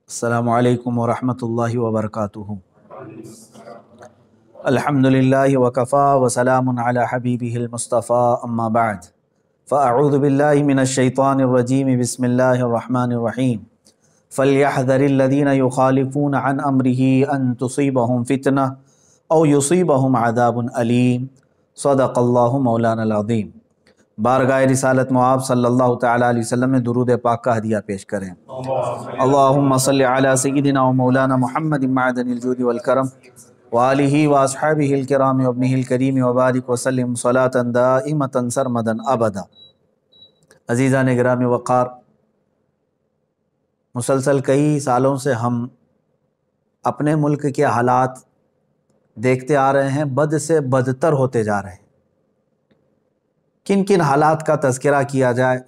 السلام علیکم ورحمۃ اللہ وبرکاتہ۔ الحمدللہ وکفا وسلام علی حبیبہ المصطفیٰ اما بعد فاعوذ باللہ من الشیطان الرجیم بسم اللہ الرحمن الرحیم فلیحذر الذین یخالفون عن امرہ ان تصیبہم فتنہ او یصیبہم عذاب علیم۔ صدق اللہ مولانا العظیم۔ بارگاہ رسالت معاب صلی اللہ تعالیٰ علیہ وسلم میں درود پاک کا ہدیہ پیش کریں۔ اللہم صلی علی سیدنا و مولانا محمد معدن الجود والکرم وآلہ واصحابہ الکرام وابنہ الکریم وبارک وسلم صلاۃ دائمۃ سرمدا ابدا۔ عزیزان گرامی وقار، مسلسل کئی سالوں سے ہم اپنے ملک کے حالات دیکھتے آ رہے ہیں، بد سے بدتر ہوتے جا رہے ہیں۔ کن کن حالات کا تذکرہ کیا جائے،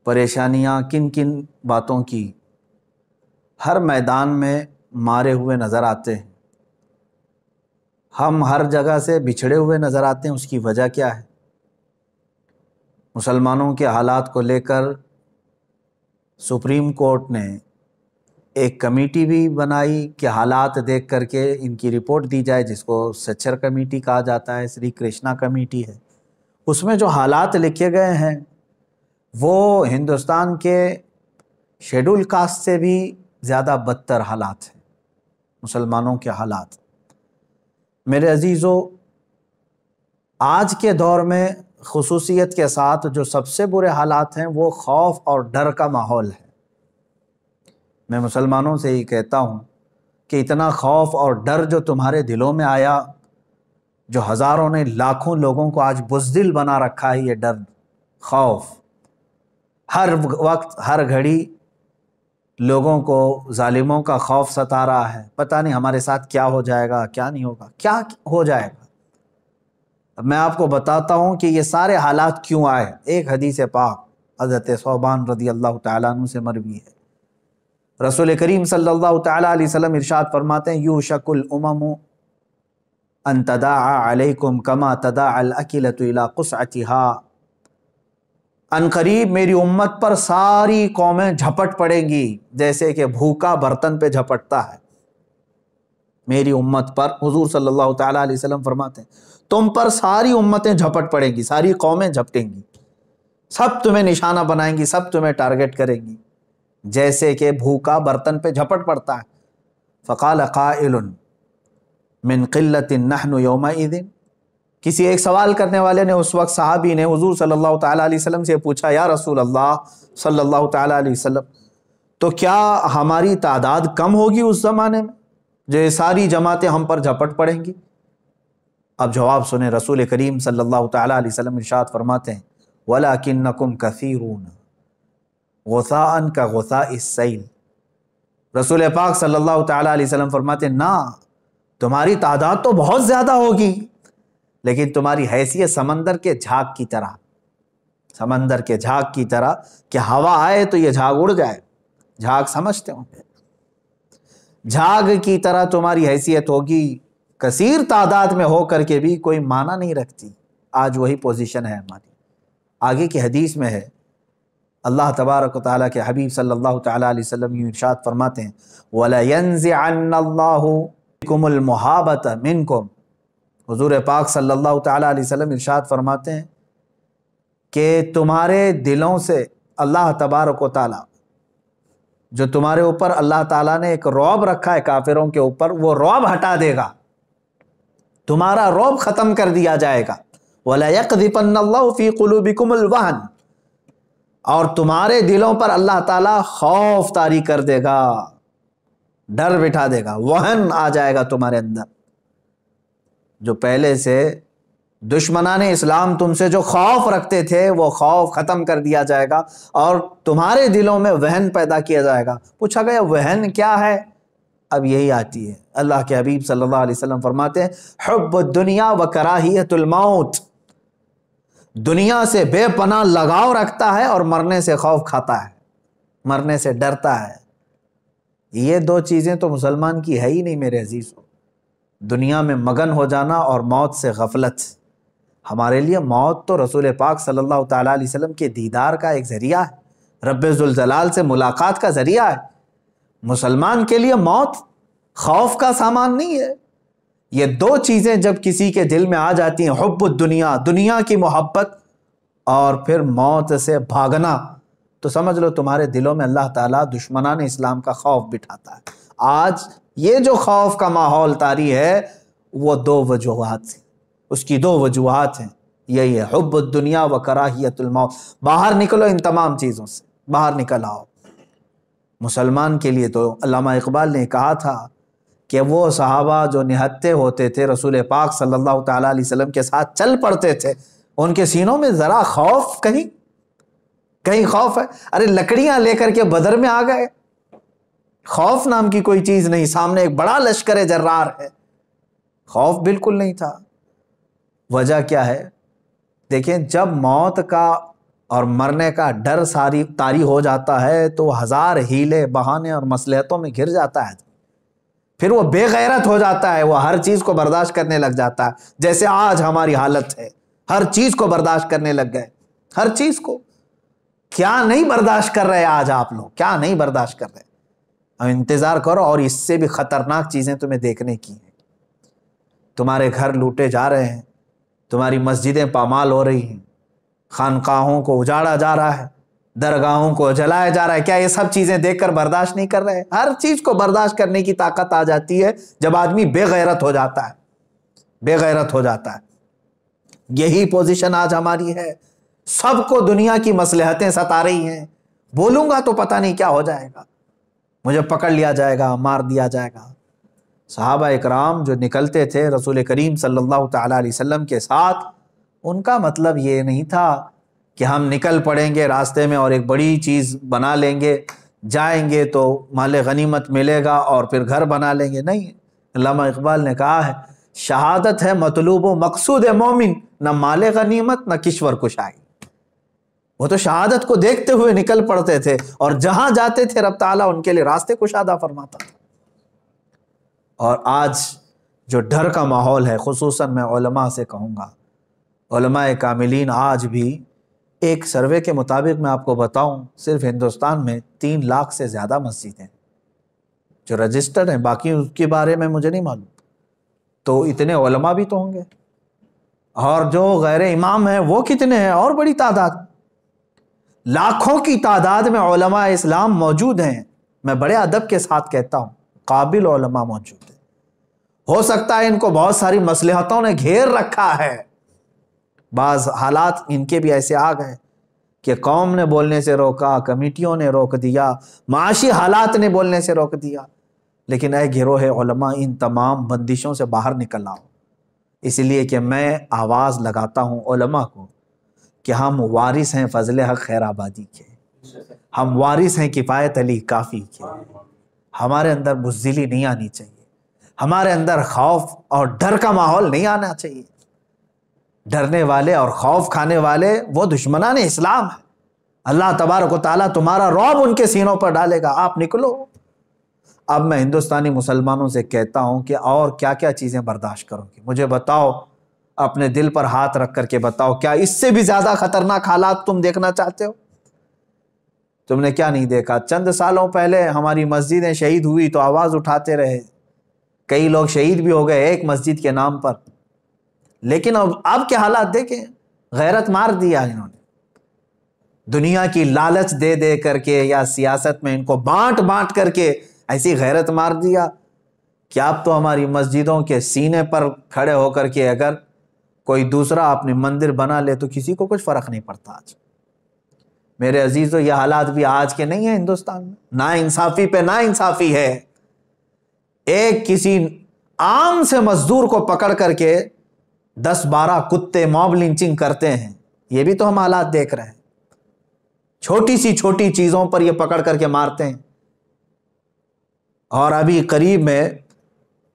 پریشانیاں کن کن باتوں کی، ہر میدان میں مارے ہوئے نظر آتے ہیں، ہم ہر جگہ سے بچھڑے ہوئے نظر آتے ہیں۔ اس کی وجہ کیا ہے؟ مسلمانوں کے حالات کو لے کر سپریم کورٹ نے ایک کمیٹی بھی بنائی کہ حالات دیکھ کر کے ان کی رپورٹ دی جائے، جس کو سچر کمیٹی کہا جاتا ہے، سری کرشنا کمیٹی ہے۔ اس میں جو حالات لکھے گئے ہیں وہ ہندوستان کے شیڈول کاسٹ سے بھی زیادہ بدتر حالات ہیں، مسلمانوں کے حالات۔ میرے عزیزو، آج کے دور میں خصوصیت کے ساتھ جو سب سے برے حالات ہیں وہ خوف اور ڈر کا ماحول ہے۔ میں مسلمانوں سے ہی کہتا ہوں کہ اتنا خوف اور ڈر جو تمہارے دلوں میں آیا، جو ہزاروں نے لاکھوں لوگوں کو آج بزدل بنا رکھا ہے، یہ ڈر، خوف، ہر وقت ہر گھڑی لوگوں کو ظالموں کا خوف ستا رہا ہے۔ پتہ نہیں ہمارے ساتھ کیا ہو جائے گا، کیا نہیں ہوگا، کیا ہو جائے گا۔ اب میں آپ کو بتاتا ہوں کہ یہ سارے حالات کیوں آئے۔ ایک حدیث پاک حضرت ثوبان رضی اللہ تعالیٰ عنہ سے مروی ہے۔ رسول کریم صلی اللہ تعالیٰ علیہ وسلم ارشاد فرماتے ہیں، یوشک الامم ان تداعى علیکم کما تداعى الاکلۃ الی قصعتها۔ ان قریب میری امت پر ساری قومیں جھپٹ پڑیں گی جیسے کہ بھوکا برتن پہ جھپٹتا ہے۔ میری امت پر، حضور صلی اللہ تعالیٰ علیہ وسلم فرماتے ہیں، تم پر ساری امتیں جھپٹ پڑیں گی، ساری قومیں جھپٹیں گی، سب تمہیں نشانہ بنائیں گی، سب تمہیں ٹارگٹ کریں گی جیسے کہ بھوکا برتن پہ جھپٹ پڑتا ہے۔ فقال قائل من قلت نحن یومئذ، کسی ایک سوال کرنے والے نے اس وقت، صحابی نے حضور صلی اللہ تعالیٰ علیہ وسلم سے پوچھا، یا رسول اللہ صلی اللہ تعالیٰ علیہ وسلم، تو کیا ہماری تعداد کم ہوگی اس زمانے میں جو یہ ساری جماعتیں ہم پر جھپٹ پڑیں گی؟ اب جواب سنیں، رسول کریم صلی اللہ تعالیٰ علیہ وسلم ارشاد فرماتے ہیں، وَلَكِنَّكُمْ كَثِيرُونَ غُثَاءً كَغُثَاءِ السَّيْلِ۔ رسول پاک صلی اللہ تعالیٰ علیہ وسلم فرماتے ہیں، نہ، تمہاری تعداد تو بہت زیادہ ہوگی لیکن تمہاری حیثیت سمندر کے جھاگ کی طرح، سمندر کے جھاگ کی طرح کہ ہوا آئے تو یہ جھاگ اڑ جائے، جھاگ سمجھتے ہوں گے، جھاگ کی طرح تمہاری حیثیت ہوگی، کثیر تعداد میں ہو کر کے بھی کوئی معنی نہیں رکھتی۔ آج وہی پوزیشن ہے ہماری۔ آگے کی حدیث میں ہے، اللہ تبارک و تعالیٰ کے حبیب صلی اللہ تعالیٰ علیہ وسلم یوں ارشاد فرماتے ہیں، وَلَيَنزِعَنَّ اللَّهُ بِكُمُ الْمُحَابَةَ مِنْكُمْ۔ حضور پاک صلی اللہ تعالیٰ علیہ وسلم ارشاد فرماتے ہیں کہ تمہارے دلوں سے اللہ تبارک و تعالیٰ، جو تمہارے اوپر اللہ تعالیٰ نے ایک رعب رکھا ہے کافروں کے اوپر، وہ رعب ہٹا دے گا، تمہارا رعب ختم کر دیا جائے گا۔ وَلَيَقْذِفَنَّ اللَّهُ فِي قُلُوبِكُمُ الْوَهْنَ، اور تمہارے دلوں پر اللہ تعالیٰ خوف طاری کر دے گا، ڈر بٹھا دے گا، وہن آ جائے گا تمہارے اندر۔ جو پہلے سے دشمنان اسلام تم سے جو خوف رکھتے تھے وہ خوف ختم کر دیا جائے گا اور تمہارے دلوں میں وہن پیدا کیا جائے گا۔ پوچھا گیا وہن کیا ہے؟ اب یہی آتی ہے، اللہ کے حبیب صلی اللہ علیہ وسلم فرماتے ہیں، حب الدنیا و کراہیت الموت، دنیا سے بے پناہ لگاؤ رکھتا ہے اور مرنے سے خوف کھاتا ہے، مرنے سے ڈرتا ہے۔ یہ دو چیزیں تو مسلمان کی ہے ہی نہیں میرے عزیزو، دنیا میں مگن ہو جانا اور موت سے غفلت۔ ہمارے لیے موت تو رسول پاک صلی اللہ تعالیٰ علیہ وسلم کے دیدار کا ایک ذریعہ ہے، رب ذوالجلال سے ملاقات کا ذریعہ ہے۔ مسلمان کے لیے موت خوف کا سامان نہیں ہے. یہ دو چیزیں جب کسی کے دل میں آ جاتی ہیں، حب الدنیا، دنیا کی محبت، اور پھر موت سے بھاگنا، تو سمجھ لو تمہارے دلوں میں اللہ تعالیٰ دشمنان اسلام کا خوف بٹھاتا ہے. آج یہ جو خوف کا ماحول طاری ہے وہ دو وجوہات ہیں، اس کی دو وجوہات ہیں. یہی ہے حب الدنیا و کراہیت الموت. باہر نکلو ان تمام چیزوں سے، باہر نکل آؤ. مسلمان کے لیے تو علامہ اقبال نے کہا تھا کہ وہ صحابہ جو نہتے ہوتے تھے رسول پاک صلی اللہ تعالیٰ علیہ وسلم کے ساتھ چل پڑتے تھے، ان کے سینوں میں ذرا خوف کہیں خوف ہے؟ ارے لکڑیاں لے کر کے بدر میں آ گئے، خوف نام کی کوئی چیز نہیں، سامنے ایک بڑا لشکر جرار ہے، خوف بالکل نہیں تھا. وجہ کیا ہے؟ دیکھیں جب موت کا اور مرنے کا ڈر ساری طاری ہو جاتا ہے تو ہزار ہیلے بہانے اور مصلحتوں میں گھر جاتا ہے، پھر وہ بے غیرت ہو جاتا ہے، وہ ہر چیز کو برداشت کرنے لگ جاتا ہے. جیسے آج ہماری حالت ہے، ہر چیز کو برداشت کرنے لگ گئے، ہر چیز کو. کیا نہیں برداشت کر رہے آج آپ لوگ، کیا نہیں برداشت کر رہے؟ انتظار کرو اور اس سے بھی خطرناک چیزیں تمہیں دیکھنے کی ہیں. تمہارے گھر لوٹے جا رہے ہیں، تمہاری مسجدیں پامال ہو رہی ہیں، خانقاہوں کو اجاڑا جا رہا ہے، درگاہوں کو جلایا جا رہا ہے. کیا یہ سب چیزیں دیکھ کر برداشت نہیں کر رہے؟ ہر چیز کو برداشت کرنے کی طاقت آ جاتی ہے جب آدمی بے غیرت ہو جاتا ہے، بے غیرت ہو جاتا ہے. یہی پوزیشن آج ہماری ہے. سب کو دنیا کی مصلحتیں ستا رہی ہیں. بولوں گا تو پتہ نہیں کیا ہو جائے گا، مجھے پکڑ لیا جائے گا، مار دیا جائے گا. صحابہ اکرام جو نکلتے تھے رسول کریم صلی اللہ تعالیٰ علیہ وسلم کے ساتھ، ان کا مطلب یہ نہیں تھا کہ ہم نکل پڑیں گے راستے میں اور ایک بڑی چیز بنا لیں گے، جائیں گے تو مال غنیمت ملے گا اور پھر گھر بنا لیں گے. نہیں، علامہ اقبال نے کہا ہے شہادت ہے مطلوب و مقصود مومن، نہ مال غنیمت نہ کشور کشائی. وہ تو شہادت کو دیکھتے ہوئے نکل پڑتے تھے اور جہاں جاتے تھے رب تعالیٰ ان کے لیے راستے کشادہ فرماتا تھا. اور آج جو ڈر کا ماحول ہے، خصوصاً میں علماء سے کہوں گا، علماء کاملین آج بھی ایک سروے کے مطابق میں آپ کو بتاؤں صرف ہندوستان میں 3 لاکھ سے زیادہ مسجد ہیں جو رجسٹرڈ ہیں، باقی اس کے بارے میں مجھے نہیں معلوم. تو اتنے علماء بھی تو ہوں گے، اور جو غیر امام ہیں وہ کتنے ہیں؟ اور بڑی تعداد، لاکھوں کی تعداد میں علماء اسلام موجود ہیں. میں بڑے ادب کے ساتھ کہتا ہوں قابل علماء موجود ہیں. ہو سکتا ہے ان کو بہت ساری مصلحتوں نے گھیر رکھا ہے، بعض حالات ان کے بھی ایسے آ گئے کہ قوم نے بولنے سے روکا، کمیٹیوں نے روک دیا، معاشی حالات نے بولنے سے روک دیا. لیکن اے گروہ علماء، ان تمام بندشوں سے باہر نکل آؤ. اس لیے کہ میں آواز لگاتا ہوں علماء کو کہ ہم وارث ہیں فضل حق خیر آبادی کے، ہم وارث ہیں کفایت علی کافی کے. ہمارے اندر بزدلی نہیں آنی چاہیے، ہمارے اندر خوف اور ڈر کا ماحول نہیں آنا چاہیے. ڈرنے والے اور خوف کھانے والے وہ دشمنان اسلام ہیں. اللہ تبارک و تعالیٰ تمہارا رعب ان کے سینوں پر ڈالے گا. آپ نکلو. اب میں ہندوستانی مسلمانوں سے کہتا ہوں کہ اور کیا کیا چیزیں برداشت کرو گے؟ مجھے بتاؤ، اپنے دل پر ہاتھ رکھ کر کے بتاؤ، کیا اس سے بھی زیادہ خطرناک حالات تم دیکھنا چاہتے ہو؟ تم نے کیا نہیں دیکھا؟ چند سالوں پہلے ہماری مسجدیں شہید ہوئی تو آواز اٹھاتے رہے، کئی لوگ شہید بھی ہو گئے ایک مسجد کے نام پر. لیکن اب کے حالات دیکھیں، غیرت مار دیا انہوں نے. دنیا کی لالچ دے دے کر کے یا سیاست میں ان کو بانٹ بانٹ کر کے ایسی غیرت مار دیا کہ اب تو ہماری مسجدوں کے سینے پر کھڑے ہو کر کے اگر کوئی دوسرا اپنی مندر بنا لے تو کسی کو کچھ فرق نہیں پڑتا. آج میرے عزیزو یہ حالات بھی آج کے نہیں ہیں ہندوستان میں. نا انصافی پہ نا انصافی ہے. ایک کسی عام سے مزدور کو پکڑ کر کے 10-12 کتے موب لنچنگ کرتے ہیں. یہ بھی تو ہم حالات دیکھ رہے ہیں. چھوٹی سی چھوٹی چیزوں پر یہ پکڑ کر کے مارتے ہیں. اور ابھی قریب میں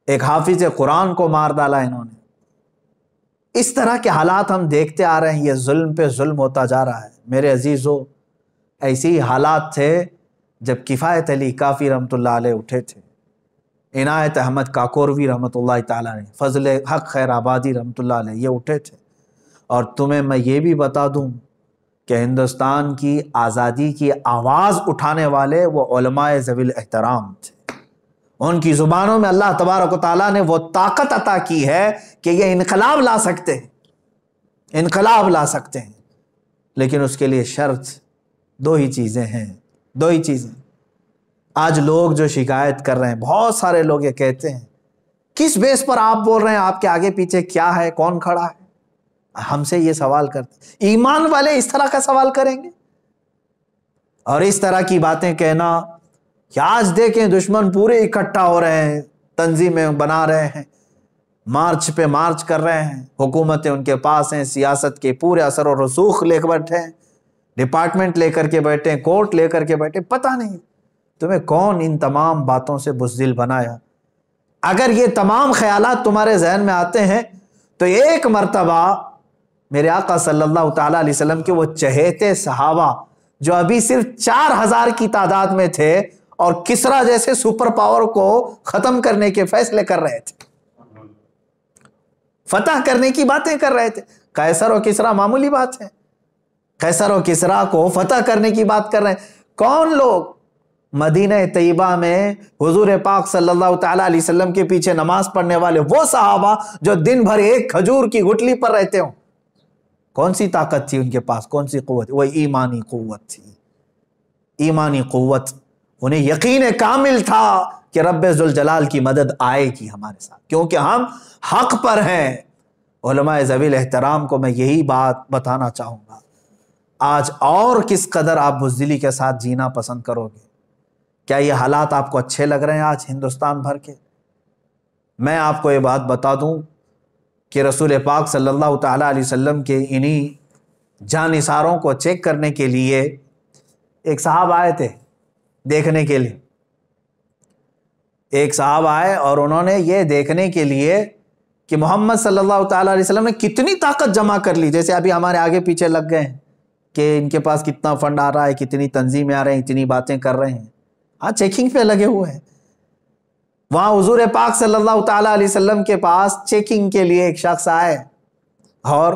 ایک حافظ قرآن کو مار ڈالا انہوں نے. اس طرح کے حالات ہم دیکھتے آ رہے ہیں. یہ ظلم پہ ظلم ہوتا جا رہا ہے. میرے عزیزو ایسے ہی حالات تھے جب کفایت علی کافی رحمۃ اللہ علیہ اٹھے تھے، عنایت احمد کاکوروی رحمۃ اللہ تعالیٰ علیہ، فضل حق خیر آبادی رحمۃ اللہ علیہ، یہ اٹھے تھے. اور تمہیں میں یہ بھی بتا دوں کہ ہندوستان کی آزادی کی آواز اٹھانے والے وہ علماء ذوی الاحترام تھے. ان کی زبانوں میں اللہ تبارک و تعالیٰ نے وہ طاقت عطا کی ہے کہ یہ انقلاب لا سکتے ہیں، انقلاب لا سکتے ہیں. لیکن اس کے لیے شرط دو ہی چیزیں ہیں، دو ہی چیزیں. آج لوگ جو شکایت کر رہے ہیں، بہت سارے لوگ یہ کہتے ہیں کس بیس پر آپ بول رہے ہیں، آپ کے آگے پیچھے کیا ہے، کون کھڑا ہے. ہم سے یہ سوال کرتے، ایمان والے اس طرح کا سوال کریں گے؟ اور اس طرح کی باتیں کہنا کہ آج دیکھیں دشمن پورے اکٹھا ہو رہے ہیں، تنظیمیں بنا رہے ہیں، مارچ پہ مارچ کر رہے ہیں، حکومتیں ان کے پاس ہیں، سیاست کے پورے اثر و رسوخ لے کر بیٹھے ہیں، ڈپارٹمنٹ لے کر کے بیٹھے ہیں، کورٹ لے کر کے بیٹھے. پتہ نہیں تمہیں کون ان تمام باتوں سے بزدل بنایا. اگر یہ تمام خیالات تمہارے ذہن میں آتے ہیں تو ایک مرتبہ میرے آقا صلی اللہ تعالیٰ علیہ وسلم کے وہ چہیتے صحابہ جو ابھی صرف 4000 کی تعداد میں تھے اور کسرا جیسے سپر پاور کو ختم کرنے کے فیصلے کر رہے تھے، فتح کرنے کی باتیں کر رہے تھے. قیصر و کسرا معمولی بات ہے، قیصر و کسرا کو فتح کرنے کی بات کر رہے ہیں. کون لوگ مدینہ طیبہ میں حضور پاک صلی اللہ تعالیٰ علیہ وسلم کے پیچھے نماز پڑھنے والے وہ صحابہ جو دن بھر ایک کھجور کی گٹلی پر رہتے ہوں، کون سی طاقت تھی ان کے پاس، کون سی قوت؟ وہ ایمانی قوت تھی، ایمانی قوت. انہیں یقین کامل تھا کہ رب ذوالجلال کی مدد آئے گی ہمارے ساتھ، کیونکہ ہم حق پر ہیں. علماء ذوی الاحترام کو میں یہی بات بتانا چاہوں گا. آج اور کس قدر آپ بزدلی کے ساتھ جینا پسند کرو گے؟ کیا یہ حالات آپ کو اچھے لگ رہے ہیں آج ہندوستان بھر کے؟ میں آپ کو یہ بات بتا دوں کہ رسول پاک صلی اللہ تعالیٰ علیہ وسلم کے انہی جانثاروں کو چیک کرنے کے لیے ایک صاحب آئے تھے دیکھنے کے لیے. ایک صاحب آئے اور انہوں نے یہ دیکھنے کے لیے کہ محمد صلی اللہ تعالیٰ علیہ وسلم نے کتنی طاقت جمع کر لی. جیسے ابھی ہمارے آگے پیچھے لگ گئے ہیں کہ ان کے پاس کتنا فنڈ آ رہا ہے، کتنی تنظیمیں آ رہے ہیں، اتنی باتیں کر رہے ہیں. ہاں چیکنگ پہ لگے ہوئے ہیں. وہاں حضور پاک صلی اللہ تعالیٰ علیہ وسلم کے پاس چیکنگ کے لیے ایک شخص آئے اور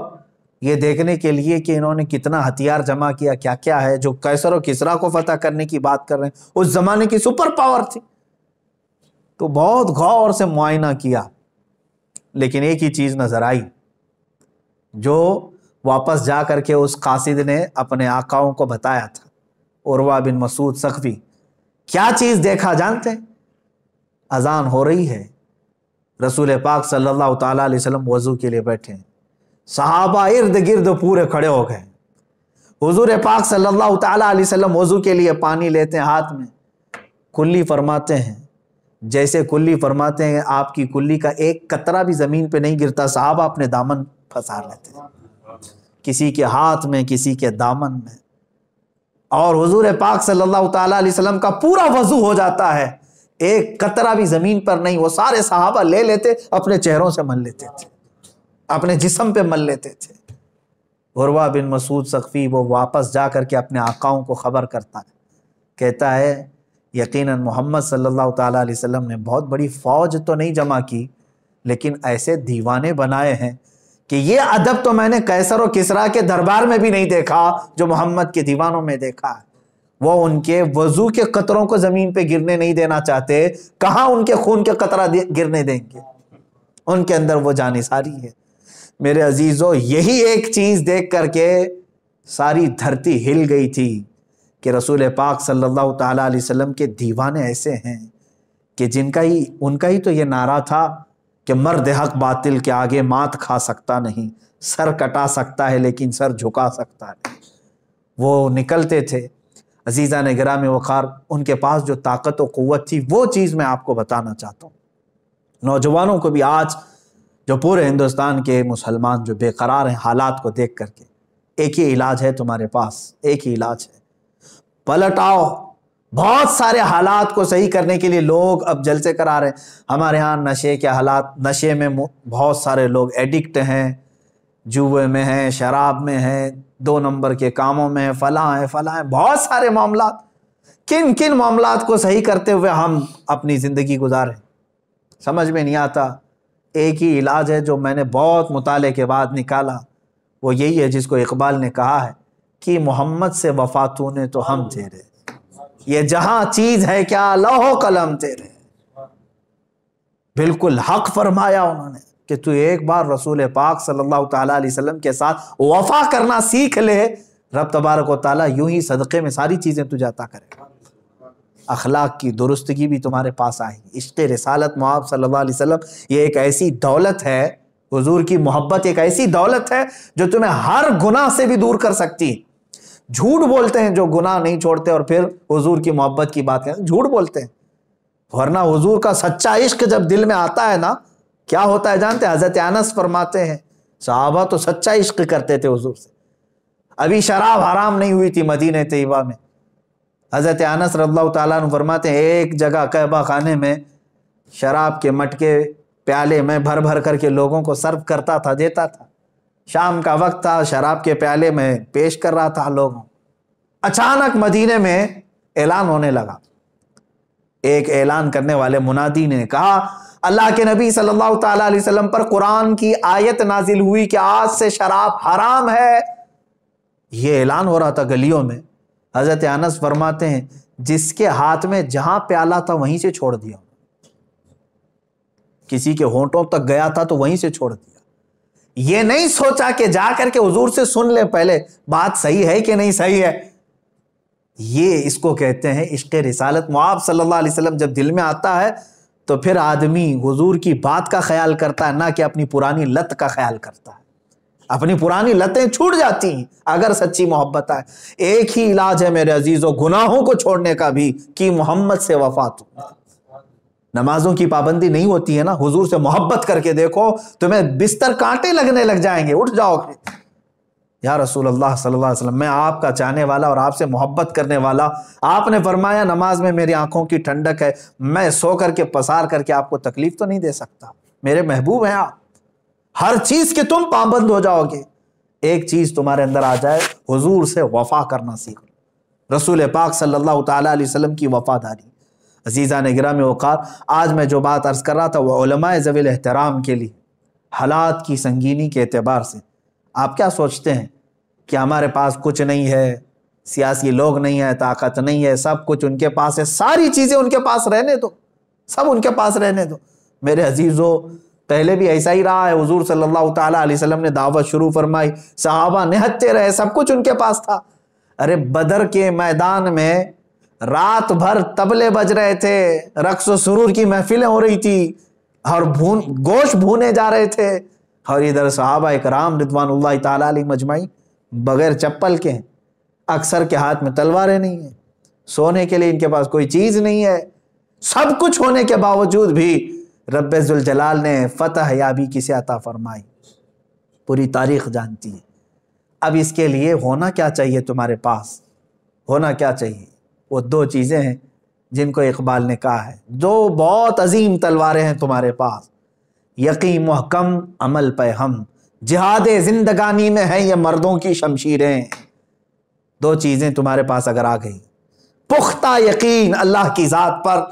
یہ دیکھنے کے لیے کہ انہوں نے کتنا ہتھیار جمع کیا، کیا کیا ہے، جو قیصر و کسرا کو فتح کرنے کی بات کر رہے ہیں، اس زمانے کی سپر پاور تھی. تو بہت غور سے معائنہ کیا، لیکن ایک ہی چیز نظر آئی جو واپس جا کر کے اس قاصد نے اپنے آقاؤں کو بتایا تھا، عروہ بن مسعود ثقفی. کیا چیز دیکھا جانتے ہیں؟ اذان ہو رہی ہے، رسول پاک صلی اللہ تعالیٰ علیہ وسلم وضو کے لیے بیٹھے ہیں، صحابہ ارد گرد پورے کھڑے ہو گئے. حضور پاک صلی اللہ تعالیٰ علیہ وسلم وضو کے لیے پانی لیتے ہیں ہاتھ میں، کلی فرماتے ہیں، جیسے کلی فرماتے ہیں آپ کی کلی کا ایک قطرہ بھی زمین پہ نہیں گرتا. صحابہ اپنے دامن پھنسا لیتے ہیں، کسی کے ہاتھ میں، کسی کے دامن میں، اور حضور پاک صلی اللہ تعالیٰ علیہ وسلم کا پورا وضو ہو جاتا ہے، ایک قطرہ بھی زمین پر نہیں. وہ سارے صحابہ لے لیتے، اپنے چہروں سے مل لیتے تھے، اپنے جسم پہ مل لیتے تھے. عروہ بن مسعود ثقفی وہ واپس جا کر کے اپنے آقاؤں کو خبر کرتا ہے، کہتا ہے یقیناً محمد صلی اللہ تعالیٰ علیہ وسلم نے بہت بڑی فوج تو نہیں جمع کی، لیکن ایسے دیوانے بنائے ہیں کہ یہ ادب تو میں نے قیصر و کسرا کے دربار میں بھی نہیں دیکھا جو محمد کے دیوانوں میں دیکھا ہے. وہ ان کے وضو کے قطروں کو زمین پہ گرنے نہیں دینا چاہتے، کہاں ان کے خون کے قطرہ گرنے دیں گے؟ ان کے اندر وہ جانثاری ہے. میرے عزیزو، یہی ایک چیز دیکھ کر کے ساری دھرتی ہل گئی تھی کہ رسول پاک صلی اللہ تعالیٰ علیہ وسلم کے دیوانے ایسے ہیں کہ ان کا ہی تو یہ نعرہ تھا کہ مرد حق باطل کے آگے مات کھا سکتا نہیں، سر کٹا سکتا ہے لیکن سر جھکا سکتا ہے. وہ نکلتے تھے. عزیزان گرامی وقار، ان کے پاس جو طاقت و قوت تھی وہ چیز میں آپ کو بتانا چاہتا ہوں. نوجوانوں کو بھی آج جو پورے ہندوستان کے مسلمان جو بے قرار ہیں حالات کو دیکھ کر کے، ایک ہی علاج ہے تمہارے پاس، ایک ہی علاج ہے، پلٹ آؤ. بہت سارے حالات کو صحیح کرنے کے لیے لوگ اب جلسے کرا رہے ہیں. ہمارے ہاں نشے کے حالات، نشے میں بہت سارے لوگ ایڈکٹ ہیں، جوئے میں ہیں، شراب میں ہیں، 2 نمبر کے کاموں میں، فلاں ہیں، بہت سارے معاملات. کن کن معاملات کو صحیح کرتے ہوئے ہم اپنی زندگی گزاریں، سمجھ میں نہیں آتا. ایک ہی علاج ہے جو میں نے بہت مطالعے کے بعد نکالا، وہ یہی ہے جس کو اقبال نے کہا ہے کہ محمد سے وفا تو نے تو ہم تیرے، یہ جہاں چیز ہے کیا لوح و قلم تیرے۔ بالکل حق فرمایا انہوں نے کہ تو ایک بار رسول پاک صلی اللہ تعالیٰ علیہ وسلم کے ساتھ وفا کرنا سیکھ لے، رب تبارک و تعالیٰ یوں ہی صدقے میں ساری چیزیں تجھے عطا کرے گا۔ اخلاق کی درستگی بھی تمہارے پاس آئے گی۔ عشق رسالت محمد صلی اللہ علیہ وسلم یہ ایک ایسی دولت ہے، حضور کی محبت ایک ایسی دولت ہے جو تمہیں ہر گناہ سے بھی دور کر سکتی ہے۔ جھوٹ بولتے ہیں جو گناہ نہیں چھوڑتے اور پھر حضور کی محبت کی بات کرتے ہیں، جھوٹ بولتے ہیں، ورنہ حضور کا سچا عشق جب دل میں آتا ہے نا کیا ہوتا ہے جانتے ہیں؟ حضرت انس فرماتے ہیں صحابہ تو سچا عشق کرتے تھے حضور سے، ابھی شراب حرام نہیں ہوئی تھی مدینہ طیبہ میں۔ حضرت انس رضی اللہ تعالیٰ عنہ فرماتے ہیں ایک جگہ کعبہ خانے میں شراب کے مٹکے پیالے میں بھر بھر کر کے لوگوں کو سرو کرتا تھا، دیتا تھا۔ شام کا وقت تھا، شراب کے پیالے میں پیش کر رہا تھا لوگوں۔ اچانک مدینے میں اعلان ہونے لگا، ایک اعلان کرنے والے منادی نے کہا اللہ کے نبی صلی اللہ تعالیٰ علیہ وسلم پر قرآن کی آیت نازل ہوئی کہ آج سے شراب حرام ہے۔ یہ اعلان ہو رہا تھا گلیوں میں۔ حضرت انس فرماتے ہیں جس کے ہاتھ میں جہاں پیالہ تھا وہیں سے چھوڑ دیا، کسی کے ہونٹوں تک گیا تھا تو وہیں سے چھوڑ دیا۔ یہ نہیں سوچا کہ جا کر کے حضور سے سن لے پہلے بات صحیح ہے کہ نہیں صحیح ہے۔ یہ اس کو کہتے ہیں عشق رسالت محمد صلی اللہ علیہ وسلم جب دل میں آتا ہے تو پھر آدمی حضور کی بات کا خیال کرتا ہے، نہ کہ اپنی پرانی لت کا خیال کرتا ہے۔ اپنی پرانی لتیں چھوٹ جاتی ہیں اگر سچی محبت آئے۔ ایک ہی علاج ہے میرے عزیزوں گناہوں کو چھوڑنے کا بھی، کہ محمد سے وفا تو۔ نمازوں کی پابندی نہیں ہوتی ہے نا، حضور سے محبت کر کے دیکھو تمہیں بستر کانٹے لگنے لگ جائیں گے، اٹھ جاؤ گے یا رسول اللہ صلی اللہ علیہ وسلم میں آپ کا چاہنے والا اور آپ سے محبت کرنے والا۔ آپ نے فرمایا نماز میں میری آنکھوں کی ٹھنڈک ہے، میں سو کر کے پسار کر کے آپ کو تکلیف تو نہیں دے سکتا، میرے محبوب ہیں آپ، ہر چیز کے تم پابند ہو جاؤ گے۔ ایک چیز تمہارے اندر آ جائے، حضور سے وفا کرنا سیکھو، رسول پاک صلی اللہ تعالیٰ علیہ وسلم کی وفاداری۔ عزیزان گرامی وقار، آج میں جو بات عرض کر رہا تھا وہ علماء ذوی الاحترام کے لیے، حالات کی سنگینی کے اعتبار سے۔ آپ کیا سوچتے ہیں کہ ہمارے پاس کچھ نہیں ہے، سیاسی لوگ نہیں ہے، طاقت نہیں ہے، سب کچھ ان کے پاس ہے، ساری چیزیں ان کے پاس رہنے دو، سب ان کے پاس رہنے دو۔ میرے عزیزوں پہلے بھی ایسا ہی رہا ہے، حضور صلی اللہ تعالیٰ علیہ وسلم نے دعوت شروع فرمائی، صحابہ نہتے رہے، سب کچھ ان کے پاس تھا۔ ارے بدر کے میدان میں رات بھر طبلے بج رہے تھے، رقص و سرور کی محفلیں ہو رہی تھی اور گوشت بھونے جا رہے تھے، اور ادھر صحابہ اکرام رضوان اللہ تعالیٰ علیہ مجمعین بغیر چپل کے ہیں، اکثر کے ہاتھ میں تلواریں نہیں ہیں، سونے کے لیے ان کے پاس کوئی چیز نہیں ہے، سب کچھ ہونے کے باوجود بھی رب ذوالجلال نے فتح یابی کسے عطا فرمائی، پوری تاریخ جانتی ہے۔ اب اس کے لیے ہونا کیا چاہیے تمہارے پاس؟ ہونا کیا چاہیے؟ وہ دو چیزیں ہیں جن کو اقبال نے کہا ہے، دو بہت عظیم تلواریں ہیں تمہارے پاس، یقین محکم عمل پہ ہم، جہاد زندگانی میں ہیں یہ مردوں کی شمشیریں۔ دو چیزیں تمہارے پاس اگر آ گئی، پختہ یقین اللہ کی ذات پر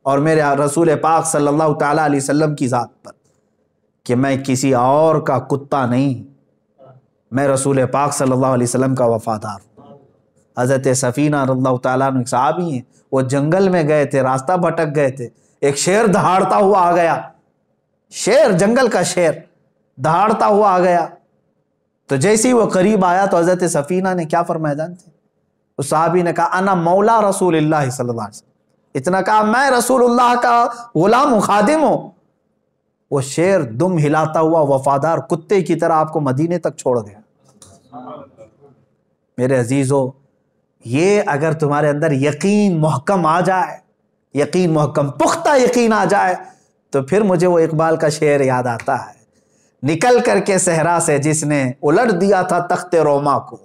اور میرے رسول پاک صلی اللہ تعالیٰ علیہ وسلم کی ذات پر، کہ میں کسی اور کا کتا نہیں، میں رسول پاک صلی اللہ علیہ وسلم کا وفادار ہوں۔ حضرت سفینہ رضی اللہ تعالیٰ عنہ ایک صحابی ہیں، وہ جنگل میں گئے تھے، راستہ بھٹک گئے تھے، ایک شیر دہاڑتا ہوا آ گیا، شیر، جنگل کا شیر دہاڑتا ہوا آ گیا، تو جیسے ہی وہ قریب آیا تو حضرت سفینہ نے کیا فرمایا جانتے ہیں؟ اس صحابی نے کہا انا مولا رسول اللہ صلی اللہ علیہ وسلم، اتنا کہا میں رسول اللہ کا غلام و خادم ہوں۔ وہ شیر دم ہلاتا ہوا وفادار کتے کی طرح آپ کو مدینے تک چھوڑ گیا۔ میرے عزیزو، یہ اگر تمہارے اندر یقین محکم آ جائے، یقین محکم پختہ یقین آ جائے، تو پھر مجھے وہ اقبال کا شعر یاد آتا ہے، نکل کر کے صحرا سے جس نے الٹ دیا تھا تخت روما کو،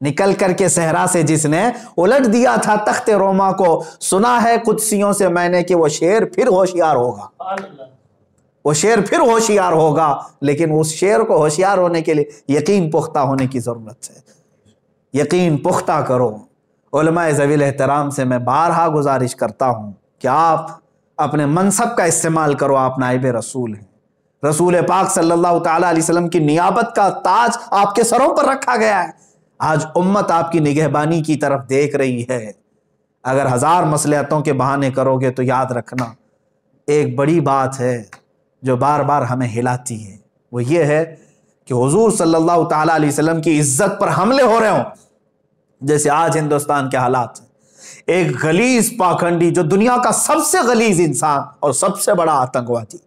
نکل کر کے صحرا سے جس نے الٹ دیا تھا تخت روما کو، سنا ہے قدسیوں سے میں نے کہ وہ شیر پھر ہوشیار ہوگا، وہ شیر پھر ہوشیار ہوگا، لیکن اس شیر کو ہوشیار ہونے کے لیے یقین پختہ ہونے کی ضرورت ہے۔ یقین پختہ کرو۔ علماء ذوی الاحترام سے میں بارہا گزارش کرتا ہوں کہ آپ اپنے منصب کا استعمال کرو، آپ نائب رسول ہیں، رسول پاک صلی اللہ تعالیٰ علیہ وسلم کی نیابت کا تاج آپ کے سروں پر رکھا گیا ہے، آج امت آپ کی نگہبانی کی طرف دیکھ رہی ہے۔ اگر 1000 مصلحتوں کے بہانے کرو گے تو یاد رکھنا ایک بڑی بات ہے جو بار بار ہمیں ہلاتی ہے، وہ یہ ہے کہ حضور صلی اللہ تعالیٰ علیہ وسلم کی عزت پر حملے ہو رہے ہوں، جیسے آج ہندوستان کے حالات ہیں۔ ایک غلیظ پاکھنڈی جو دنیا کا سب سے غلیظ انسان اور سب سے بڑا آتنکوادی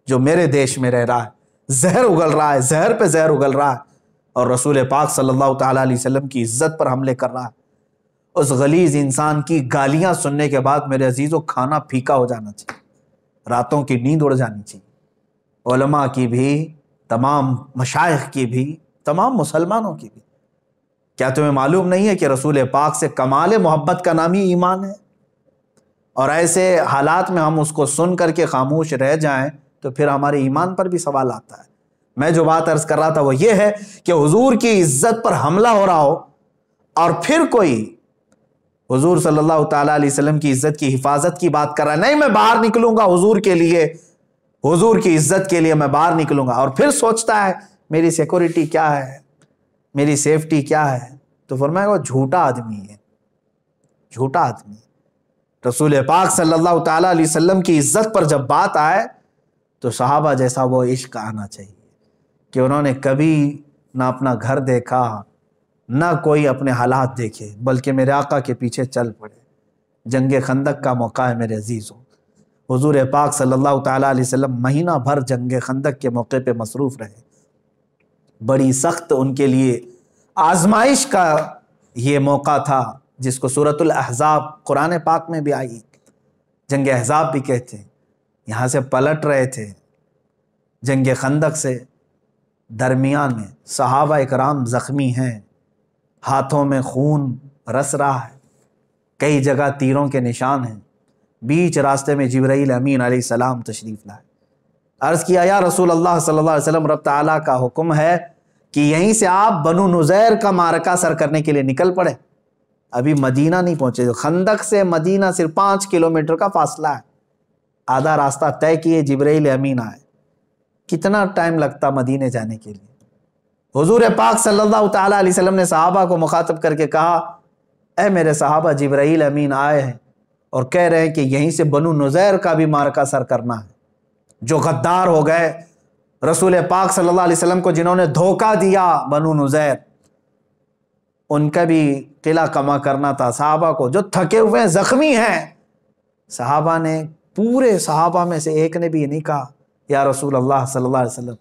جو میرے دیش میں رہ رہا ہے، زہر اگل رہا ہے، زہر پہ زہر اگل رہا ہے، اور رسول پاک صلی اللہ تعالیٰ علیہ وسلم کی عزت پر حملے کر رہا ہے۔ اس غلیظ انسان کی گالیاں سننے کے بعد میرے عزیزوں کھانا پھیکا ہو جانا چاہیے، راتوں کی نیند اڑ جانی چاہیے، علماء کی بھی، تمام مشائخ کی بھی، تمام مسلمانوں کی بھی۔ کیا تمہیں معلوم نہیں ہے کہ رسول پاک سے کمال محبت کا نام ہی ایمان ہے؟ اور ایسے حالات میں ہم اس کو سن کر کے خاموش رہ جائیں تو پھر ہمارے ایمان پر بھی سوال آتا ہے۔ میں جو بات عرض کر رہا تھا وہ یہ ہے کہ حضور کی عزت پر حملہ ہو رہا ہو اور پھر کوئی حضور صلی اللہ تعالیٰ علیہ وسلم کی عزت کی حفاظت کی بات کر رہا ہے، نہیں میں باہر نکلوں گا حضور کے لیے، حضور کی عزت کے لیے میں باہر نکلوں گا، اور پھر سوچتا ہے میری سیکورٹی کیا ہے، میری سیفٹی کیا ہے، تو فرمایا وہ جھوٹا آدمی ہے، جھوٹا آدمی۔ رسول پاک صلی اللہ تعالیٰ علیہ وسلم کی عزت پر جب بات آئے تو صحابہ جیسا وہ عشق آنا چاہیے کہ انہوں نے کبھی نہ اپنا گھر دیکھا نہ کوئی اپنے حالات دیکھے، بلکہ میرے آقا کے پیچھے چل پڑے۔ جنگ خندق کا موقع ہے میرے عزیزوں، حضور پاک صلی اللہ تعالیٰ علیہ وسلم مہینہ بھر جنگ خندق کے موقع پہ مصروف رہے۔ بڑی سخت ان کے لیے آزمائش کا یہ موقع تھا، جس کو سورۃ الاحزاب قرآن پاک میں بھی آئی، جنگ احزاب بھی کہتے ہیں۔ یہاں سے پلٹ رہے تھے جنگ خندق سے، درمیان میں صحابہ اکرام زخمی ہیں، ہاتھوں میں خون رس رہا ہے، کئی جگہ تیروں کے نشان ہیں۔ بیچ راستے میں جبرائیل امین علیہ السلام تشریف لائے، عرض کیا یا رسول اللہ صلی اللہ علیہ وسلم، رب تعالیٰ کا حکم ہے کہ یہیں سے آپ بنو نذیر کا معرکہ سر کرنے کے لیے نکل پڑے۔ ابھی مدینہ نہیں پہنچے، خندق سے مدینہ صرف 5 کلومیٹر کا فاصلہ ہے، آدھا راستہ طے کیے، جبرائیل امین آئے۔ کتنا ٹائم لگتا مدینے جانے کے لیے؟ حضور پاک صلی اللہ تعالیٰ علیہ وسلم نے صحابہ کو مخاطب کر کے کہا، اے میرے صحابہ، جبرائیل امین آئے ہیں اور کہہ رہے ہیں کہ یہیں سے بنو نذیر کا بھی معرکہ سر کرنا ہے، جو غدار ہو گئے رسول پاک صلی اللہ علیہ وسلم کو، جنہوں نے دھوکہ دیا بنو نذیر، ان کا بھی قلعہ کما کرنا تھا۔ صحابہ کو جو تھکے ہوئے ہیں، زخمی ہیں، صحابہ نے، پورے صحابہ میں سے ایک نے بھی یہ نہیں کہا یا رسول اللہ صلی اللہ علیہ وسلم،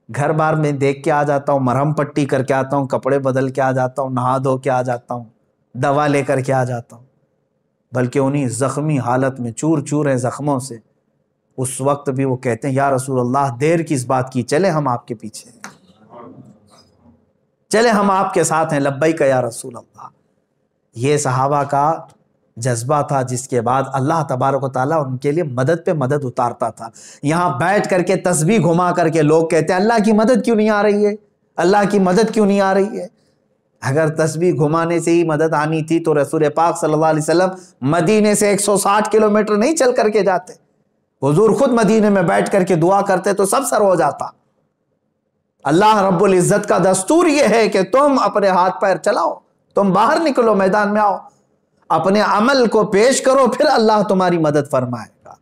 گھر بار میں دیکھ کے آ جاتا ہوں، مرہم پٹی کر کے آتا ہوں، کپڑے بدل کے آ جاتا ہوں، نہا دھو کے آ جاتا ہوں، دوا لے کر کے آ جاتا ہوں، بلکہ انہیں زخمی حالت میں چور چور ہیں زخموں سے، اس وقت بھی وہ کہتے ہیں یا رسول اللہ دیر کس بات کی، چلے ہم آپ کے پیچھے ہیں، چلے ہم آپ کے ساتھ ہیں، لبیک یا رسول اللہ۔ یہ صحابہ کا جذبہ تھا، جس کے بعد اللہ تبارک و تعالیٰ ان کے لیے مدد پہ مدد اتارتا تھا۔ یہاں بیٹھ کر کے تسبیح گھما کر کے لوگ کہتے ہیں اللہ کی مدد کیوں نہیں آ رہی ہے، اللہ کی مدد کیوں نہیں آ رہی ہے۔ اگر تسبیح گھمانے سے ہی مدد آنی تھی تو رسول پاک صلی اللہ علیہ وسلم مدینے سے 160 کلومیٹر نہیں چل کر کے جاتے، حضور خود مدینے میں بیٹھ کر کے دعا کرتے تو سب سر ہو جاتا۔ اللہ رب العزت کا دستور یہ ہے کہ تم اپنے ہاتھ پیر چلاؤ، تم باہر نکلو، میدان میں آؤ، اپنے عمل کو پیش کرو، پھر اللہ تمہاری مدد فرمائے گا۔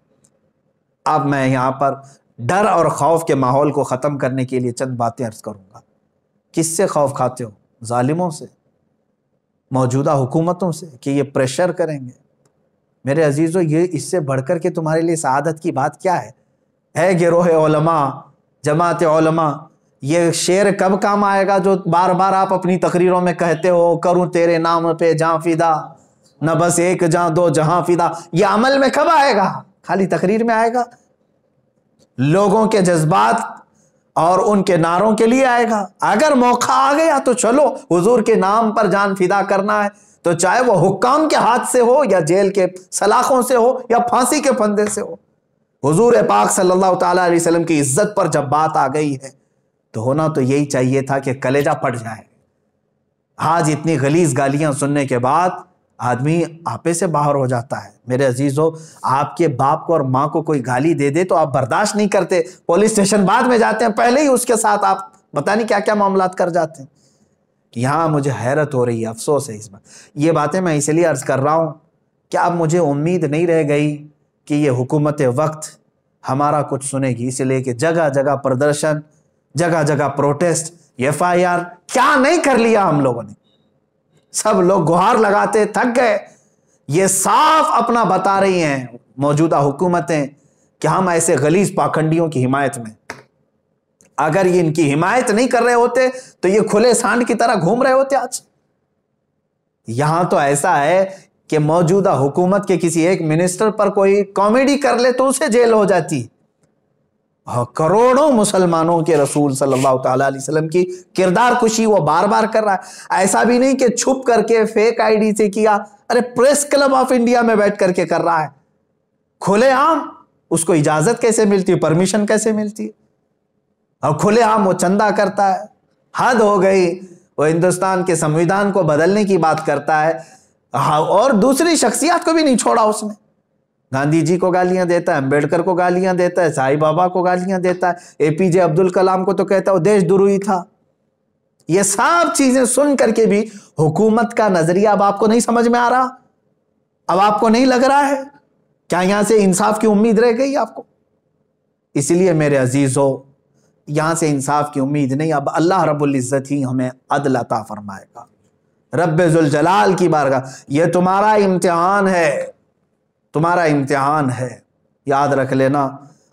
اب میں یہاں پر ڈر اور خوف کے ماحول کو ختم کرنے کے لیے چند باتیں عرض کروں گا۔ کس سے خوف کھاتے ہو؟ ظالموں سے، موجودہ حکومتوں سے، کہ یہ پریشر کریں گے۔ میرے عزیزو، یہ اس سے بڑھ کر کے تمہارے لیے سعادت کی بات کیا ہے؟ اے گروہ علماء، جماعت علماء، یہ شعر کب کام آئے گا جو بار بار آپ اپنی تقریروں میں کہتے ہو، کروں تیرے نام پہ جاں فدا، نہ بس ایک جاں دو جہاں فدا؟ یہ عمل میں کب آئے گا؟ خالی تقریر میں آئے گا؟ لوگوں کے جذبات اور ان کے نعروں کے لیے آئے گا؟ اگر موقع آ گیا تو چلو، حضور کے نام پر جان فدا کرنا ہے تو چاہے وہ حکام کے ہاتھ سے ہو یا جیل کے سلاخوں سے ہو یا پھانسی کے پھندے سے ہو۔ حضور پاک صلی اللہ تعالیٰ علیہ وسلم کی عزت پر جب بات آ گئی ہے تو ہونا تو یہی چاہیے تھا کہ کلیجہ پھٹ جائے۔ آج اتنی غلیظ گالیاں سننے کے بعد آدمی آپے سے باہر ہو جاتا ہے۔ میرے عزیزو، آپ کے باپ کو اور ماں کو کوئی گالی دے دے تو آپ برداشت نہیں کرتے، پولیس اسٹیشن بعد میں جاتے ہیں، پہلے ہی اس کے ساتھ آپ پتہ نہیں کیا کیا معاملات کر جاتے ہیں۔ یہاں مجھے حیرت ہو رہی ہے، افسوس ہے اس بات. یہ باتیں میں اس لیے عرض کر رہا ہوں کہ اب مجھے امید نہیں رہ گئی کہ یہ حکومت وقت ہمارا کچھ سنے گی، اس لیے کہ جگہ جگہ پردرشن، جگہ جگہ پروٹیسٹ، FIR، کیا نہیں کر لیا ہم لوگوں نے. سب لوگ گہار لگاتے تھک گئے. یہ صاف اپنا بتا رہی ہیں موجودہ حکومتیں کہ ہم ایسے غلیظ پاکھنڈیوں کی حمایت میں. اگر یہ ان کی حمایت نہیں کر رہے ہوتے تو یہ کھلے سانڈ کی طرح گھوم رہے ہوتے آج. یہاں تو ایسا ہے کہ موجودہ حکومت کے کسی ایک منسٹر پر کوئی کامیڈی کر لے تو اسے جیل ہو جاتی. کروڑوں مسلمانوں کے رسول صلی اللہ تعالیٰ علیہ وسلم کی کردار کشی وہ بار بار کر رہا ہے. ایسا بھی نہیں کہ چھپ کر کے فیک ID سے کیا، ارے پریس کلب آف انڈیا میں بیٹھ کر کے کر رہا ہے کھلے عام. اس کو اجازت کیسے ملتی، پرمیشن کیسے ملتی، اور کھلے عام وہ چندہ کرتا ہے. حد ہو گئی. وہ ہندوستان کے سمویدھان کو بدلنے کی بات کرتا ہے، اور دوسری شخصیات کو بھی نہیں چھوڑا اس نے. گاندھی جی کو گالیاں دیتا ہے، امبیڈکر کو گالیاں دیتا ہے، سائی بابا کو گالیاں دیتا ہے، APJ عبد الکلام کو تو کہتا ہے وہ دیش دروہی تھا. یہ سب چیزیں سن کر کے بھی حکومت کا نظریہ اب آپ کو نہیں سمجھ میں آ رہا؟ اب آپ کو نہیں لگ رہا ہے کیا یہاں سے انصاف کی امید رہ گئی آپ کو؟ اس لیے میرے عزیزو، یہاں سے انصاف کی امید نہیں. اب اللہ رب العزت ہی ہمیں عدل عطا فرمائے گا. رب ذوالجلال کی بارگاہ، یہ تمہارا امتحان ہے، تمہارا امتحان ہے. یاد رکھ لینا،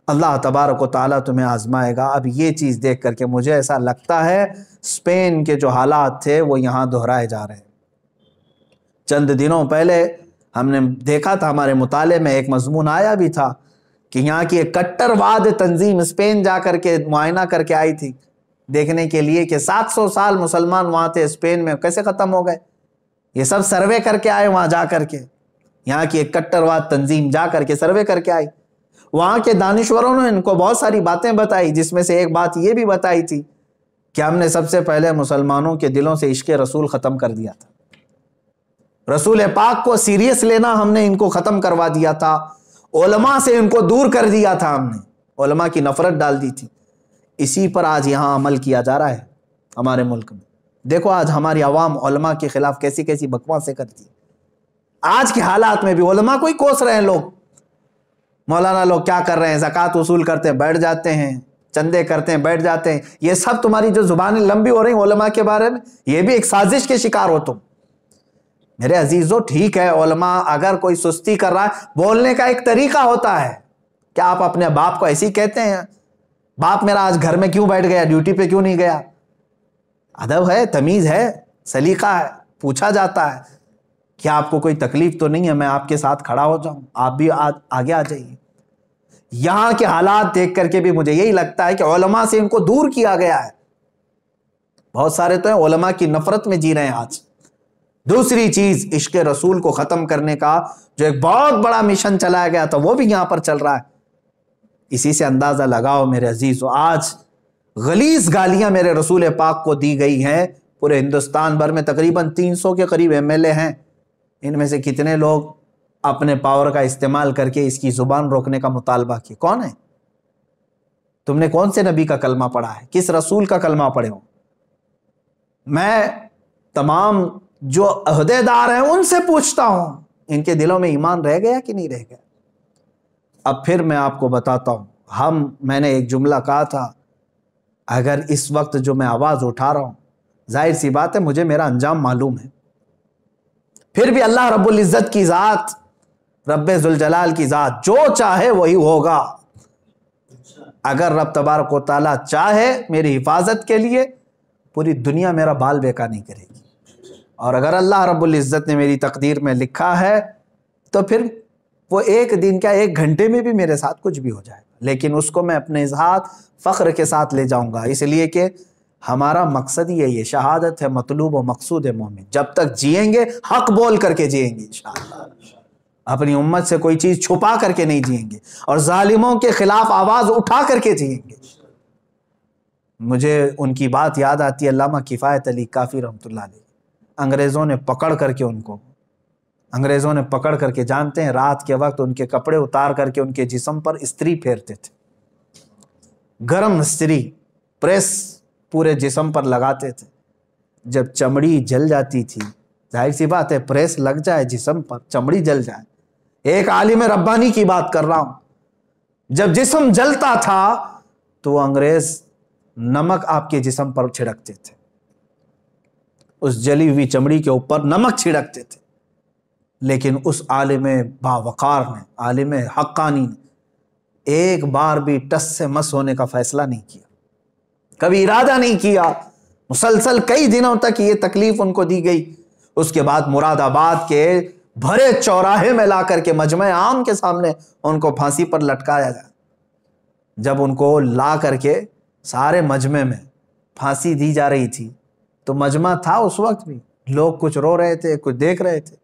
اللہ تبارک و تعالیٰ تمہیں آزمائے گا. اب یہ چیز دیکھ کر کے مجھے ایسا لگتا ہے اسپین کے جو حالات تھے وہ یہاں دہرائے جا رہے ہیں. چند دنوں پہلے ہم نے دیکھا تھا، ہمارے مطالعے میں ایک مضمون آیا بھی تھا کہ یہاں کی ایک کٹر واد تنظیم اسپین جا کر کے معائنہ کر کے آئی تھی دیکھنے کے لیے کہ 700 سال مسلمان وہاں تھے اسپین میں کیسے ختم ہو گئے. یہ سب سروے کر کے آئے وہاں جا کر کے. یہاں کی ایک کٹر واد تنظیم جا کر کے سروے کر کے آئی. وہاں کے دانشوروں نے ان کو بہت ساری باتیں بتائی، جس میں سے ایک بات یہ بھی بتائی تھی کہ ہم نے سب سے پہلے مسلمانوں کے دلوں سے عشق رسول ختم کر دیا تھا. رسول پاک کو سیریس لینا ہم نے ان کو ختم کروا دیا تھا. علماء سے ان کو دور کر دیا تھا ہم نے، علماء کی نفرت ڈال دی تھی. اسی پر آج یہاں عمل کیا جا رہا ہے ہمارے ملک میں. دیکھو آج ہماری عوام علماء کے خلاف کیسی کیسی بکواسیں کرتی. آج کے حالات میں بھی علماء کو ہی کوس رہے ہیں لوگ. مولانا لوگ کیا کر رہے ہیں؟ زکوٰۃ وصول کرتے ہیں بیٹھ جاتے ہیں، چندے کرتے ہیں بیٹھ جاتے ہیں. یہ سب تمہاری جو زبانیں لمبی ہو رہی ہیں علماء کے بارے میں، یہ بھی ایک سازش کے شکار ہو تم. میرے عزیزو ٹھیک ہے، علماء اگر کوئی سستی کر رہا ہے، بولنے کا ایک طریقہ ہوتا ہے. کیا آپ اپنے باپ کو ایسے ہی کہتے ہیں باپ میرا آج گھر میں کیوں بیٹھ گیا، ڈیوٹی پہ کیوں نہیں گیا؟ ادب ہے، تمیز ہے، سلیقہ ہے. پوچھا جاتا ہے کیا آپ کو کوئی تکلیف تو نہیں ہے میں آپ کے ساتھ کھڑا ہو جاؤں، آپ بھی آگے آ جائیے. یہاں کے حالات دیکھ کر کے بھی مجھے یہی لگتا ہے کہ علماء سے ان کو دور کیا گیا ہے. بہت سارے تو ہیں علماء کی نفرت میں جی رہے ہیں آج. دوسری چیز، عشق رسول کو ختم کرنے کا جو ایک بہت بڑا مشن چلایا گیا تھا وہ بھی یہاں پر چل رہا ہے. اسی سے اندازہ لگاؤ میرے عزیزو، آج غلیظ گالیاں میرے رسول پاک کو دی گئی ہیں. پورے ہندوستان بھر میں تقریباً 300 کے قریب MLA ہیں. ان میں سے کتنے لوگ اپنے پاور کا استعمال کر کے اس کی زبان روکنے کا مطالبہ کیے؟ کون ہے؟ تم نے کون سے نبی کا کلمہ پڑھا ہے؟ کس رسول کا کلمہ پڑھے ہو؟ میں تمام جو عہدے دار ہیں ان سے پوچھتا ہوں ان کے دلوں میں ایمان رہ گیا کہ نہیں رہ گیا؟ اب پھر میں آپ کو بتاتا ہوں، میں نے ایک جملہ کہا تھا، اگر اس وقت جو میں آواز اٹھا رہا ہوں، ظاہر سی بات ہے مجھے میرا انجام معلوم ہے، پھر بھی اللہ رب العزت کی ذات، رب ذوالجلال کی ذات جو چاہے وہی ہوگا. اگر رب تبارک و تعالیٰ چاہے میری حفاظت کے لیے، پوری دنیا میرا بال بیکا نہیں کرے گی. اور اگر اللہ رب العزت نے میری تقدیر میں لکھا ہے تو پھر وہ ایک دن کیا، ایک گھنٹے میں بھی میرے ساتھ کچھ بھی ہو جائے گا، لیکن اس کو میں اپنے ذات فخر کے ساتھ لے جاؤں گا. اس لیے کہ ہمارا مقصد یہی ہے، شہادت ہے مطلوب و مقصود مومن. جب تک جئیں گے حق بول کر کے جئیں گے انشاءاللہ. اپنی امت سے کوئی چیز چھپا کر کے نہیں جئیں گے، اور ظالموں کے خلاف آواز اٹھا کر کے جئیں گے. مجھے ان کی بات یاد آتی ہے، علامہ کفایت علی کافی رحمۃ اللہ علیہ. انگریزوں نے پکڑ کر کے جانتے ہیں رات کے وقت ان کے کپڑے اتار کر کے ان کے جسم پر استری پھیرتے تھے، گرم استری پریس پورے جسم پر لگاتے تھے. جب چمڑی جل جاتی تھی، ظاہر سی بات ہے پریس لگ جائے جسم پر، چمڑی جل جائے، ایک عالم ربانی کی بات کر رہا ہوں، جب جسم جلتا تھا تو وہ انگریز نمک آپ کے جسم پر چھڑکتے تھے، اس جلی ہوئی چمڑی کے اوپر نمک چھڑکتے تھے، لیکن اس عالم باوقار نے، عالم حقانی نے ایک بار بھی ٹس سے مس ہونے کا فیصلہ نہیں کیا، کبھی ارادہ نہیں کیا، مسلسل کئی دنوں تک یہ تکلیف ان کو دی گئی۔ اس کے بعد مراد آباد کے بھرے چوراہے میں لا کر کے مجمع عام کے سامنے ان کو پھانسی پر لٹکایا گیا۔ جب ان کو لا کر کے سارے مجمع میں پھانسی دی جا رہی تھی تو مجمع تھا اس وقت بھی، لوگ کچھ رو رہے تھے، کچھ دیکھ رہے تھے۔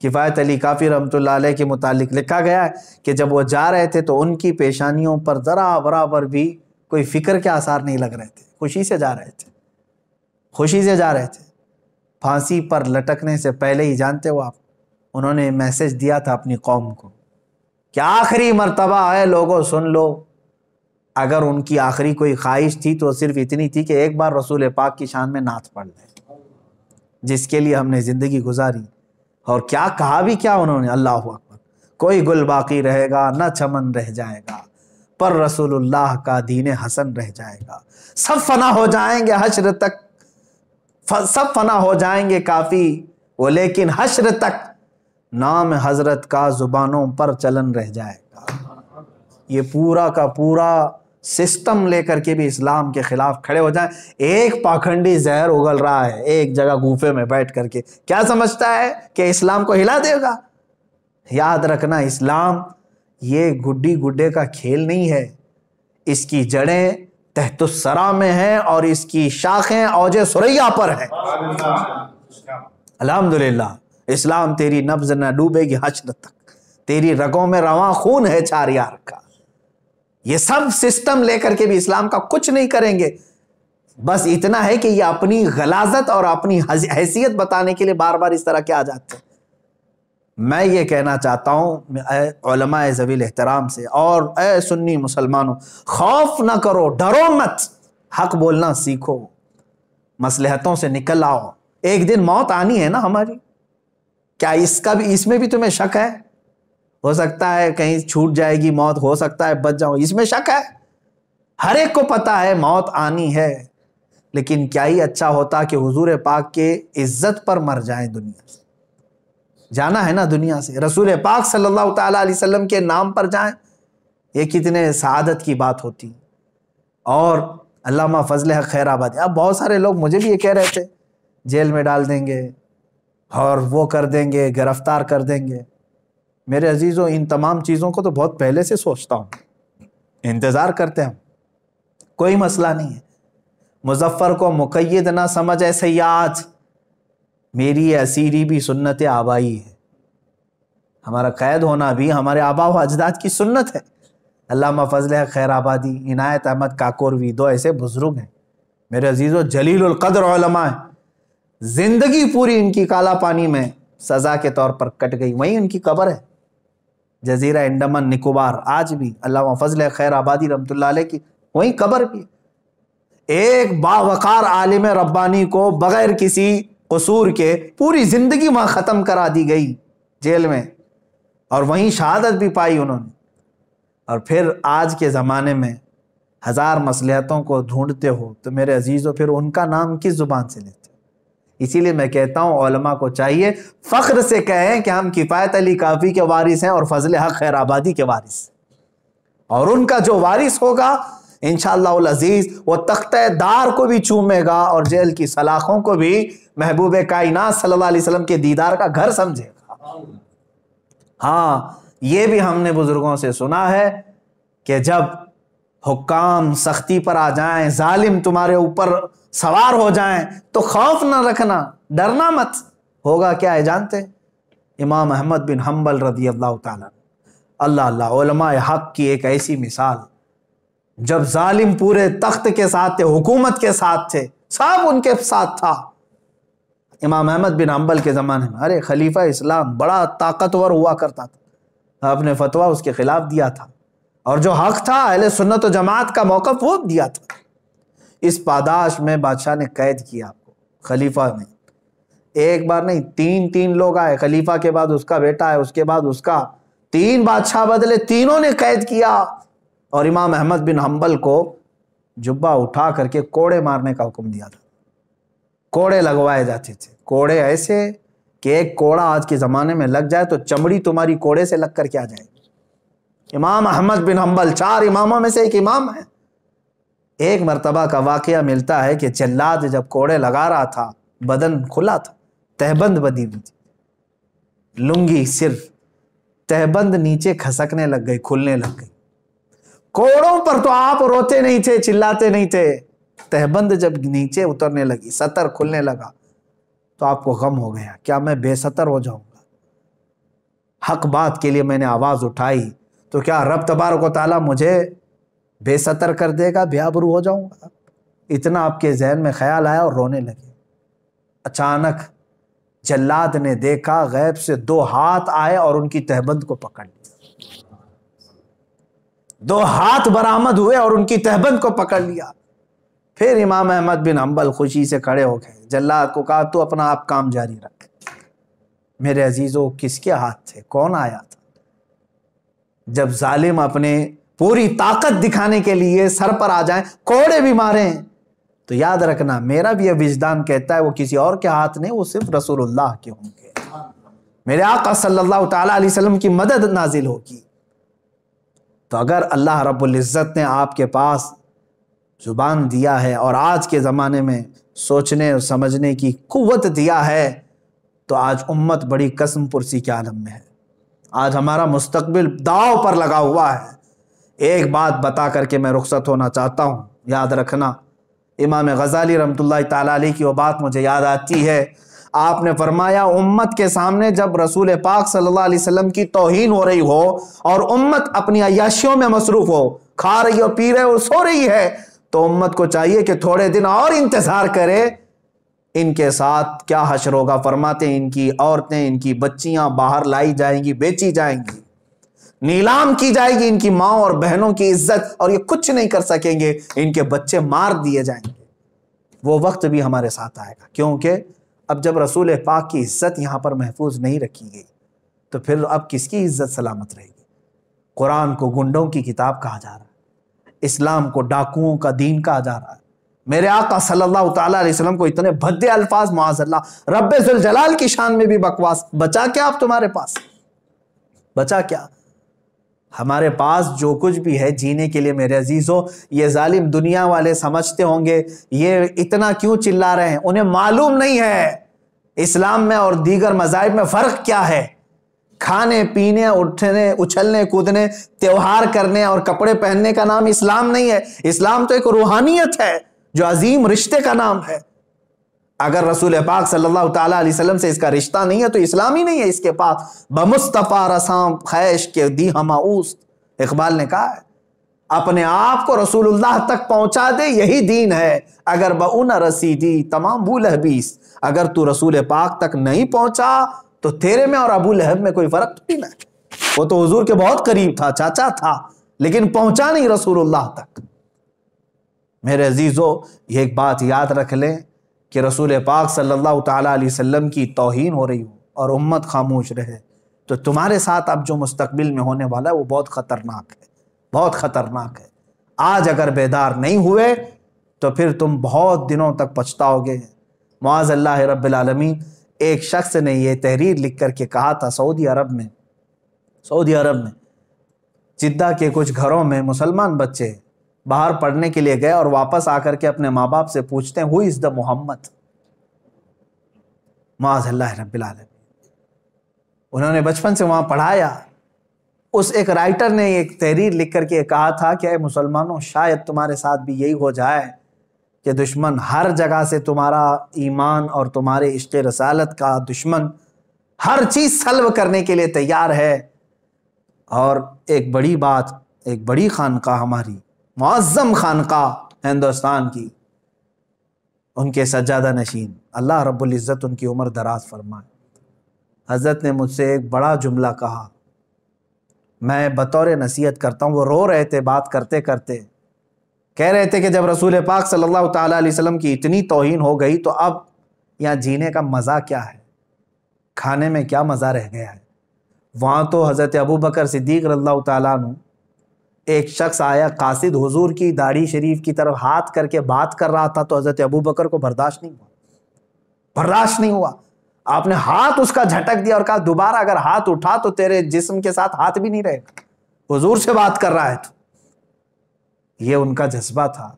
کفایت علی کافی رحمۃ اللہ علیہ کے متعلق لکھا گیا ہے کہ جب وہ جا رہے تھے تو ان کی پیشانیوں پر ذرا برابر بھی کوئی فکر کے آثار نہیں لگ رہے تھے، خوشی سے جا رہے تھے، خوشی سے جا رہے تھے۔ پھانسی پر لٹکنے سے پہلے ہی جانتے ہو آپ، انہوں نے میسج دیا تھا اپنی قوم کو کہ آخری مرتبہ ہے لوگوں سن لو۔ اگر ان کی آخری کوئی خواہش تھی تو صرف اتنی تھی کہ ایک بار رسول پاک کی شان میں نعت پڑھ لیں، جس کے لیے ہم نے زندگی گزاری۔ اور کیا کہا بھی کیا انہوں نے، اللہ اکبر، کوئی گل باقی رہے گا نہ چمن رہ جائے گا، پر رسول اللہ کا دین حسن رہ جائے گا، سب فنا ہو جائیں گے حشر تک، سب فنا ہو جائیں گے کافی وہ، لیکن حشر تک نام حضرت کا زبانوں پر چلن رہ جائے گا۔ یہ پورا کا پورا سسٹم لے کر کے بھی اسلام کے خلاف کھڑے ہو جائیں۔ ایک پاکھنڈی زہر اگل رہا ہے ایک جگہ گوفے میں بیٹھ کر کے، کیا سمجھتا ہے کہ اسلام کو ہلا دے گا؟ یاد رکھنا، اسلام یہ گڈی گڈے کا کھیل نہیں ہے، اس کی جڑیں تحت الثری میں ہیں اور اس کی شاخیں اوج ثریا پر ہیں۔ الحمدللہ اسلام تیری نبض نہ ڈوبے گی حشر تک، تیری رگوں میں رواں خون ہے چار یار کا۔ یہ سب سسٹم لے کر کے بھی اسلام کا کچھ نہیں کریں گے، بس اتنا ہے کہ یہ اپنی غلاظت اور اپنی حیثیت بتانے کے لیے بار بار اس طرح کے آ جاتے ہیں۔ میں یہ کہنا چاہتا ہوں اے علماء ذوی الاحترام سے اور اے سنی مسلمانوں، خوف نہ کرو، ڈرو مت، حق بولنا سیکھو، مصلحتوں سے نکل آؤ۔ ایک دن موت آنی ہے نا ہماری، کیا اس میں بھی تمہیں شک ہے؟ ہو سکتا ہے کہیں چھوٹ جائے گی موت، ہو سکتا ہے بچ جاؤ، اس میں شک ہے؟ ہر ایک کو پتا ہے موت آنی ہے، لیکن کیا ہی اچھا ہوتا کہ حضور پاک کے عزت پر مر جائیں، دنیا سے جانا ہے نا، دنیا سے رسول پاک صلی اللہ تعالیٰ علیہ وسلم کے نام پر جائیں، یہ کتنے سعادت کی بات ہوتی۔ اور علامہ فضل حق خیر آبادی، اب بہت سارے لوگ مجھے بھی یہ کہہ رہے تھے جیل میں ڈال دیں گے اور وہ کر دیں گے، گرفتار کر دیں گے۔ میرے عزیزوں، ان تمام چیزوں کو تو بہت پہلے سے سوچتا ہوں، انتظار کرتے ہیں، کوئی مسئلہ نہیں ہے۔ مظفر کو مقید نہ سمجھ اے سیاد، میری اسیری بھی سنت آبائی ہے، ہمارا قید ہونا بھی ہمارے آبا و اجداد کی سنت ہے۔ علامہ فضل حق خیر آبادی، عنایت احمد کاکوروی، دو ایسے بزرگ ہیں میرے عزیزوں، جلیل القدر علماء ہیں، زندگی پوری ان کی کالا پانی میں سزا کے طور پر کٹ گئی، وہیں ان کی قبر ہے، جزیرہ انڈمان نکوبار، آج بھی علامہ فضل خیر آبادی رحمۃ اللہ علیہ کی وہیں قبر بھی۔ ایک باوقار عالم ربانی کو بغیر کسی قصور کے پوری زندگی وہاں ختم کرا دی گئی جیل میں، اور وہیں شہادت بھی پائی انہوں نے۔ اور پھر آج کے زمانے میں ہزار مصلحتوں کو ڈھونڈتے ہو تو میرے عزیزوں پھر ان کا نام کس زبان سے لیتے؟ اسی لیے میں کہتا ہوں علماء کو چاہیے فخر سے کہیں کہ ہم کفایت علی کافی کے وارث ہیں اور فضل حق خیر آبادی کے وارث، اور ان کا جو وارث ہوگا انشاءاللہ العزیز وہ تختہ دار کو بھی چومے گا اور جیل کی سلاخوں کو بھی محبوب کائنات صلی اللہ علیہ وسلم کے دیدار کا گھر سمجھے گا۔ ہاں، یہ بھی ہم نے بزرگوں سے سنا ہے کہ جب حکام سختی پر آ جائیں، ظالم تمہارے اوپر سوار ہو جائیں تو خوف نہ رکھنا، ڈرنا مت۔ ہوگا کیا ہے جانتے؟ امام احمد بن حنبل رضی اللہ تعالیٰ، اللہ علماء حق کی ایک ایسی مثال، جب ظالم پورے تخت کے ساتھ تھے، حکومت کے ساتھ تھے، سب ان کے ساتھ تھا۔ امام احمد بن حنبل کے زمانے میں ارے خلیفہ اسلام بڑا طاقتور ہوا کرتا تھا، آپ نے فتویٰ اس کے خلاف دیا تھا، اور جو حق تھا اہل سنت و جماعت کا موقف وہ دیا تھا۔ اس پاداش میں بادشاہ نے قید کیا آپ کو، خلیفہ نے ایک بار نہیں 3 لوگ آئے، خلیفہ کے بعد اس کا بیٹا ہے، اس کے بعد اس کا، 3 بادشاہ بدلے، تینوں نے قید کیا، اور امام احمد بن حنبل کو جبہ اٹھا کر کے کوڑے مارنے کا حکم دیا تھا۔ کوڑے لگوائے جاتے تھے، کوڑے ایسے کہ ایک کوڑا آج کے زمانے میں لگ جائے تو چمڑی تمہاری کوڑے سے لگ کر کے آ جائے گی۔ امام احمد بن حنبل 4 اماموں میں سے ایک امام ہے۔ ایک مرتبہ کا واقعہ ملتا ہے کہ جلاد جب کوڑے لگا رہا تھا، بدن کھلا تھا، تہبند بدی ہوئی تھی، لنگی صرف، تہبند نیچے کھسکنے لگ گئی، کھلنے لگ گئی۔ کوڑوں پر تو آپ روتے نہیں تھے، چلاتے نہیں تھے، تہبند جب نیچے اترنے لگی، سطر کھلنے لگا تو آپ کو غم ہو گیا، کیا میں بے سطر ہو جاؤں گا؟ حق بات کے لیے میں نے آواز اٹھائی تو کیا رب تبارک و تعالیٰ مجھے بے سطر کر دے گا، بے آبرو ہو جاؤں گا؟ اتنا آپ کے ذہن میں خیال آیا اور رونے لگے۔ اچانک جلاد نے دیکھا غیب سے 2 ہاتھ آئے اور ان کی تہبند کو پکڑ لیا۔ 2 ہاتھ برآمد ہوئے اور ان کی تہبند کو پکڑ لیا۔ پھر امام احمد بن حنبل خوشی سے کھڑے ہو گئے، جلاد کو کہا تو اپنا آپ کام جاری رکھ۔ میرے عزیزو، کس کے ہاتھ تھے؟ کون آیا تھا؟ جب ظالم اپنے پوری طاقت دکھانے کے لیے سر پر آ جائیں، کوڑے بھی ماریں، تو یاد رکھنا میرا بھی یہ وجدان کہتا ہے وہ کسی اور کے ہاتھ نہیں، وہ صرف رسول اللہ کے ہوں گے۔ میرے آقا صلی اللہ تعالیٰ علیہ وسلم کی مدد نازل ہوگی۔ تو اگر اللہ رب العزت نے آپ کے پاس زبان دیا ہے اور آج کے زمانے میں سوچنے اور سمجھنے کی قوت دیا ہے، تو آج امت بڑی قسم پرسی کے عالم میں ہے۔ آج ہمارا مستقبل داؤ پر لگا ہوا ہے۔ ایک بات بتا کر کے میں رخصت ہونا چاہتا ہوں، یاد رکھنا، امام غزالی رحمۃ اللہ تعالیٰ علیہ کی وہ بات مجھے یاد آتی ہے۔ آپ نے فرمایا امت کے سامنے جب رسول پاک صلی اللہ علیہ وسلم کی توہین ہو رہی ہو اور امت اپنی عیاشیوں میں مصروف ہو، کھا رہی ہو، پی رہے ہو، سو رہی ہے، تو امت کو چاہیے کہ تھوڑے دن اور انتظار کرے، ان کے ساتھ کیا حشر ہوگا۔ فرماتے ہیں ان کی عورتیں، ان کی بچیاں باہر لائی جائیں گی، بیچی جائیں گی، نیلام کی جائے گی، ان کی ماں اور بہنوں کی عزت، اور یہ کچھ نہیں کر سکیں گے، ان کے بچے مار دیے جائیں گے۔ وہ وقت بھی ہمارے ساتھ آئے گا، کیونکہ اب جب رسول پاک کی عزت یہاں پر محفوظ نہیں رکھی گئی تو پھر اب کس کی عزت سلامت رہے گی؟ قرآن کو گنڈوں کی کتاب کہا جا رہا ہے، اسلام کو ڈاکوؤں کا دین کہا جا رہا ہے۔ میرے آقا صلی اللہ تعالیٰ علیہ وسلم کو اتنے بھدے الفاظ، معاذ اللہ، رب ذوالجلال کی شان میں بھی بکواس، بچا کیا اب تمہارے پاس؟ بچا کیا؟ ہمارے پاس جو کچھ بھی ہے جینے کے لیے میرے عزیزو، یہ ظالم دنیا والے سمجھتے ہوں گے یہ اتنا کیوں چلا رہے ہیں، انہیں معلوم نہیں ہے اسلام میں اور دیگر مذاہب میں فرق کیا ہے۔ کھانے پینے، اٹھنے، اچھلنے کودنے، تیوہار کرنے اور کپڑے پہننے کا نام اسلام نہیں ہے۔ اسلام تو ایک روحانیت ہے جو عظیم رشتے کا نام ہے۔ اگر رسول پاک صلی اللہ تعالیٰ علیہ وسلم سے اس کا رشتہ نہیں ہے تو اسلام ہی نہیں ہے اس کے پاس۔ بمصطفیٰ رسام خیش کے دی ہما اوست، اقبال نے کہا ہے اپنے آپ کو رسول اللہ تک پہنچا دے، یہی دین ہے۔ اگر بہو نہ رسیدی تمام ابو لہبیس، اگر تو رسول پاک تک نہیں پہنچا تو تیرے میں اور ابو لہب میں کوئی فرق نہیں ہے۔ وہ تو حضور کے بہت قریب تھا، چاچا تھا، لیکن پہنچا نہیں رسول اللہ تک۔ میرے عزیزو، یہ ایک بات یاد رکھ لیں کہ رسول پاک صلی اللہ تعالیٰ علیہ وسلم کی توہین ہو رہی ہو اور امت خاموش رہے تو تمہارے ساتھ اب جو مستقبل میں ہونے والا ہے وہ بہت خطرناک ہے، بہت خطرناک ہے۔ آج اگر بیدار نہیں ہوئے تو پھر تم بہت دنوں تک پچھتاؤ گے۔ معاذ اللہ رب العالمین، ایک شخص نے یہ تحریر لکھ کر کے کہا تھا، سعودی عرب میں جدہ کے کچھ گھروں میں مسلمان بچے باہر پڑھنے کے لیے گئے اور واپس آ کر کے اپنے ماں باپ سے پوچھتے ہیں ہو از دا محمد، معاذ اللہ رب العالمین۔ انہوں نے بچپن سے وہاں پڑھایا۔ اس ایک رائٹر نے ایک تحریر لکھ کر کے کہا تھا کہ اے مسلمانوں، شاید تمہارے ساتھ بھی یہی ہو جائے کہ دشمن ہر جگہ سے تمہارا ایمان اور تمہارے عشق رسالت کا دشمن ہر چیز سلب کرنے کے لیے تیار ہے، اور ایک بڑی بات، ایک بڑی خانقاہ، ہماری معظم خانقاہ ہندوستان کی، ان کے سجادہ نشین، اللہ رب العزت ان کی عمر دراز فرمائے، حضرت نے مجھ سے ایک بڑا جملہ کہا، میں بطور نصیحت کرتا ہوں۔ وہ رو رہے تھے بات کرتے کرتے، کہہ رہے تھے کہ جب رسول پاک صلی اللہ تعالیٰ علیہ وسلم کی اتنی توہین ہو گئی تو اب یہاں جینے کا مزہ کیا ہے، کھانے میں کیا مزہ رہ گیا ہے؟ وہاں تو حضرت ابوبکر صدیق رضی اللہ تعالیٰ عنہ، ایک شخص آیا قاصد حضور کی داڑھی شریف کی طرف ہاتھ کر کے بات کر رہا تھا، تو حضرت ابوبکر کو برداشت نہیں ہوا. آپ نے ہاتھ اس کا جھٹک دیا اور کہا دوبارہ اگر ہاتھ اٹھا تو تیرے جسم کے ساتھ ہاتھ بھی نہیں رہے گا، حضور سے بات کر رہا ہے تو. یہ ان کا جذبہ تھا.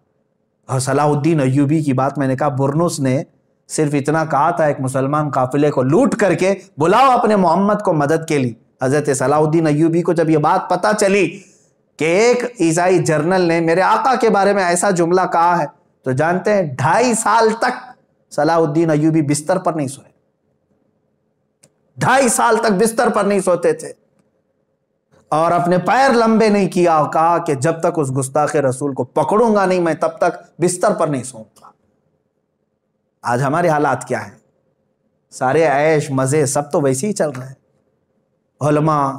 اور صلاح الدین ایوبی کی بات میں نے کہا، برنس نے صرف اتنا کہا تھا ایک مسلمان قافلے کو لوٹ کر کے بلاؤ اپنے محمد کو مدد کے لیے. حضرت صلاح الدین ایوبی کو جب یہ بات پتا چلی کہ ایک عیسائی جرنل نے میرے آقا کے بارے میں ایسا جملہ کہا ہے، تو جانتے ہیں 2.5 سال تک صلاح الدین ایوبی بستر پر نہیں سوئے. 2.5 سال تک بستر پر نہیں سوتے تھے اور اپنے پیر لمبے نہیں کیا، اور کہا کہ جب تک اس گستاخ رسول کو پکڑوں گا نہیں میں تب تک بستر پر نہیں سوؤں گا. آج ہمارے حالات کیا ہیں؟ سارے عیش مزے سب تو ویسے ہی چل رہے ہیں. علماء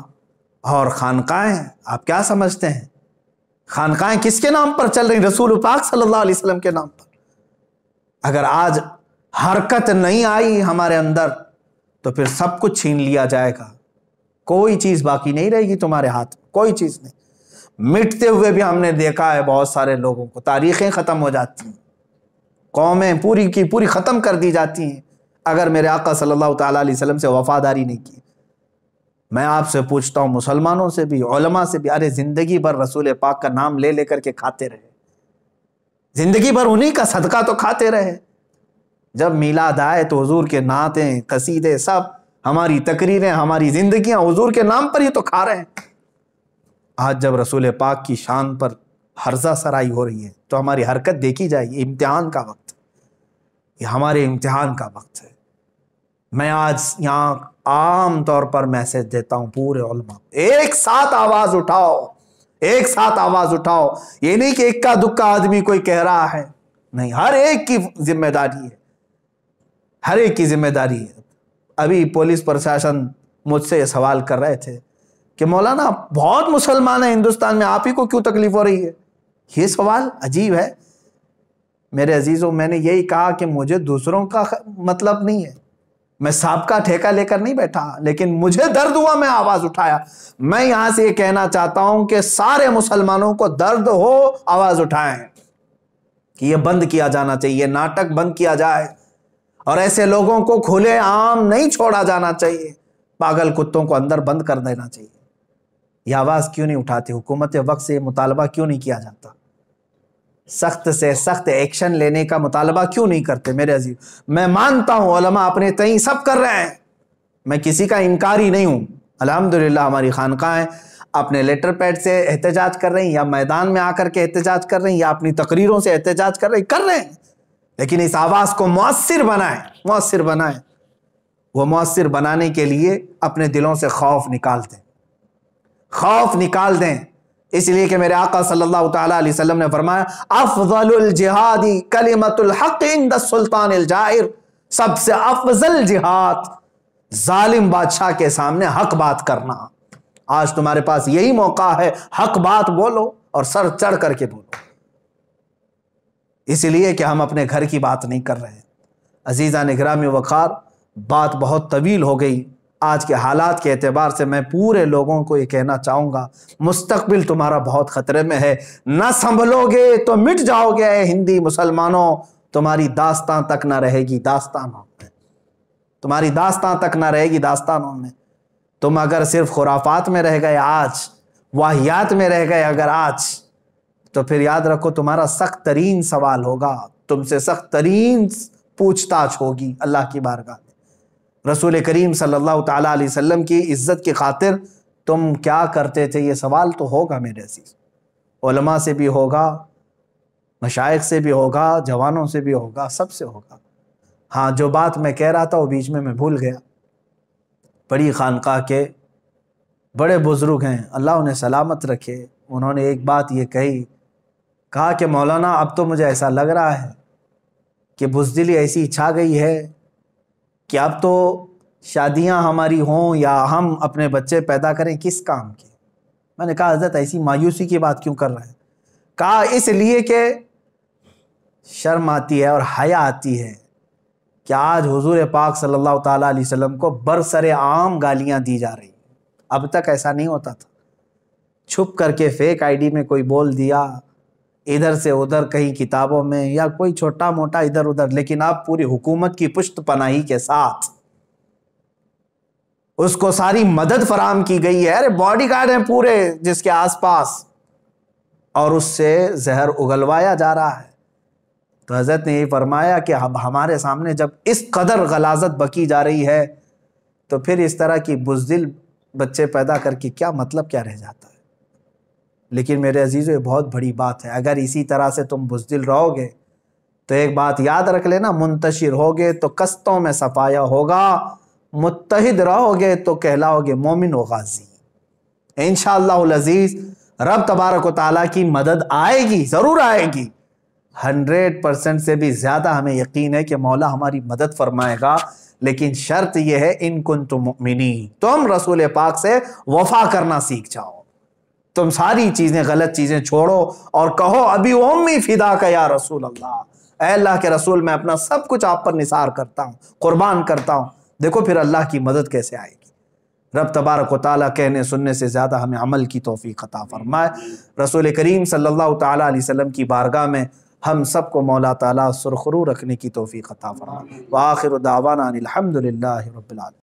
اور خانقاہیں، آپ کیا سمجھتے ہیں خانقاہیں کس کے نام پر چل رہی؟ رسول پاک صلی اللہ علیہ وسلم کے نام پر. اگر آج حرکت نہیں آئی ہمارے اندر تو پھر سب کچھ چھین لیا جائے گا، کوئی چیز باقی نہیں رہے گی تمہارے ہاتھ میں، کوئی چیز نہیں. مٹتے ہوئے بھی ہم نے دیکھا ہے بہت سارے لوگوں کو، تاریخیں ختم ہو جاتی ہیں، قومیں پوری کی پوری ختم کر دی جاتی ہیں اگر میرے آقا صلی اللہ تعالیٰ علیہ وسلم سے وفاداری نہیں کی. میں آپ سے پوچھتا ہوں، مسلمانوں سے بھی، علماء سے بھی، ارے زندگی بھر رسول پاک کا نام لے لے کر کے کھاتے رہے، زندگی بھر انہی کا صدقہ تو کھاتے رہے. جب میلاد آئے تو حضور کے نعتیں، قصیدے، سب ہماری تقریریں، ہماری زندگیاں حضور کے نام پر ہی تو کھا رہے ہیں. آج جب رسول پاک کی شان پر ہرزہ سرائی ہو رہی ہے تو ہماری حرکت دیکھی جائے گی. امتحان کا وقت، یہ ہمارے امتحان کا وقت ہے. میں آج یہاں عام طور پر میسج دیتا ہوں پورے علماء، ایک ساتھ آواز اٹھاؤ، ایک ساتھ آواز اٹھاؤ. یہ نہیں کہ اکا دکا آدمی کوئی کہہ رہا ہے، نہیں، ہر ایک کی ذمہ داری ہے، ہر ایک کی ذمہ داری ہے. ابھی پولیس پرشاسن مجھ سے یہ سوال کر رہے تھے کہ مولانا بہت مسلمان ہیں ہندوستان میں، آپ ہی کو کیوں تکلیف ہو رہی ہے؟ یہ سوال عجیب ہے. میرے عزیزوں، میں نے یہی کہا کہ مجھے دوسروں کا مطلب نہیں ہے، میں سابقہ ٹھیکہ لے کر نہیں بیٹھا، لیکن مجھے درد ہوا، میں آواز اٹھایا. میں یہاں سے یہ کہنا چاہتا ہوں کہ سارے مسلمانوں کو درد ہو، آواز اٹھائیں کہ یہ بند کیا جانا چاہیے، یہ ناٹک بند کیا جائے، اور ایسے لوگوں کو کھلے عام نہیں چھوڑا جانا چاہیے، پاگل کتوں کو اندر بند کر دینا چاہیے. یہ آواز کیوں نہیں اٹھاتے؟ حکومت وقت سے یہ مطالبہ کیوں نہیں کیا جاتا؟ سخت سے سخت ایکشن لینے کا مطالبہ کیوں نہیں کرتے؟ میرے عزیز، میں مانتا ہوں علماء اپنے تئیں سب کر رہے ہیں، میں کسی کا انکاری نہیں ہوں. الحمدللہ ہماری خانقاہیں اپنے لیٹر پیڈ سے احتجاج کر رہی ہیں، یا میدان میں آ کر کے احتجاج کر رہی ہیں، یا اپنی تقریروں سے احتجاج کر رہے ہیں، لیکن اس آواز کو مؤثر بنائیں. وہ مؤثر بنانے کے لیے اپنے دلوں سے خوف نکال دیں. اس لیے کہ میرے آقا صلی اللہ تعالیٰ علیہ وسلم نے فرمایا، افضل الجہاد کلمۃ الحق عند السلطان الجائر، سب سے افضل جہاد ظالم بادشاہ کے سامنے حق بات کرنا. آج تمہارے پاس یہی موقع ہے، حق بات بولو اور سر چڑھ کر کے بولو. اس لیے کہ ہم اپنے گھر کی بات نہیں کر رہے. عزیزان گرامی وقار، بات بہت طویل ہو گئی. آج کے حالات کے اعتبار سے میں پورے لوگوں کو یہ کہنا چاہوں گا، مستقبل تمہارا بہت خطرے میں ہے. نہ سنبھلو گے تو مٹ جاؤ گے. اے ہندی مسلمانوں، تمہاری داستان تک نہ رہے گی داستانوں میں، تمہاری داستان تک نہ رہے گی داستانوں میں. تم اگر صرف خرافات میں رہ گئے آج، واہیات میں رہ گئے اگر آج، تو پھر یاد رکھو تمہارا سخت ترین سوال ہوگا، تم سے سخت ترین پوچھ تاچھ ہوگی اللہ کی بارگاہ میں. رسول کریم صلی اللہ تعالیٰ علیہ وسلم کی عزت کی خاطر تم کیا کرتے تھے؟ یہ سوال تو ہوگا میرے عزیز. علماء سے بھی ہوگا، مشائخ سے بھی ہوگا، جوانوں سے بھی ہوگا، سب سے ہوگا. ہاں، جو بات میں کہہ رہا تھا وہ بیچ میں بھول گیا. بڑی خانقاہ کے بڑے بزرگ ہیں، اللہ انہیں سلامت رکھے، انہوں نے ایک بات یہ کہا کہ مولانا اب تو مجھے ایسا لگ رہا ہے کہ بزدلی ایسی چھا گئی ہے کہ اب تو شادیاں ہماری ہوں یا ہم اپنے بچے پیدا کریں کس کام کے. میں نے کہا حضرت ایسی مایوسی کی بات کیوں کر رہے ہیں؟ کہا اس لیے کہ شرم آتی ہے اور حیا آتی ہے کہ آج حضور پاک صلی اللہ تعالیٰ علیہ وسلم کو برسر عام گالیاں دی جا رہی ہیں. اب تک ایسا نہیں ہوتا تھا. چھپ کر کے فیک آئی ڈی میں کوئی بول دیا, ادھر سے ادھر کہیں کتابوں میں, یا کوئی چھوٹا موٹا ادھر ادھر, لیکن اب پوری حکومت کی پشت پناہی کے ساتھ اس کو ساری مدد فراہم کی گئی ہے. ارے باڈی گارڈ ہیں پورے جس کے آس پاس, اور اس سے زہر اگلوایا جا رہا ہے. تو حضرت نے یہ فرمایا کہ اب ہمارے سامنے جب اس قدر غلاظت بکی جا رہی ہے تو پھر اس طرح کی بزدل بچے پیدا کر کے کیا مطلب, کیا رہ جاتا ہے. لیکن میرے عزیزو یہ بہت بڑی بات ہے, اگر اسی طرح سے تم بزدل رہو گے تو ایک بات یاد رکھ لینا, منتشر ہوگے تو کستوں میں صفایا ہوگا, متحد رہو گے تو کہلاؤ گے مومن و غازی. انشاءاللہ العزیز رب تبارک و تعالیٰ کی مدد آئے گی, ضرور آئے گی. 100% سے بھی زیادہ ہمیں یقین ہے کہ مولا ہماری مدد فرمائے گا. لیکن شرط یہ ہے ان کنتم مؤمنین, تم رسول پاک سے وفا کرنا سیکھ جاؤ. تم ساری چیزیں, غلط چیزیں چھوڑو اور کہو ابی امی فداک یا رسول اللہ, اے اللہ کے رسول میں اپنا سب کچھ آپ پر نثار کرتا ہوں, قربان کرتا ہوں. دیکھو پھر اللہ کی مدد کیسے آئے گی. رب تبارک و تعالیٰ کہنے سننے سے زیادہ ہمیں عمل کی توفیق عطا فرمائے. رسول کریم صلی اللہ تعالیٰ علیہ وسلم کی بارگاہ میں ہم سب کو مولا تعالیٰ سرخرو رکھنے کی توفیق عطا فرمائے. وآخر دعوانا ان الحمد للہ رب العالمین.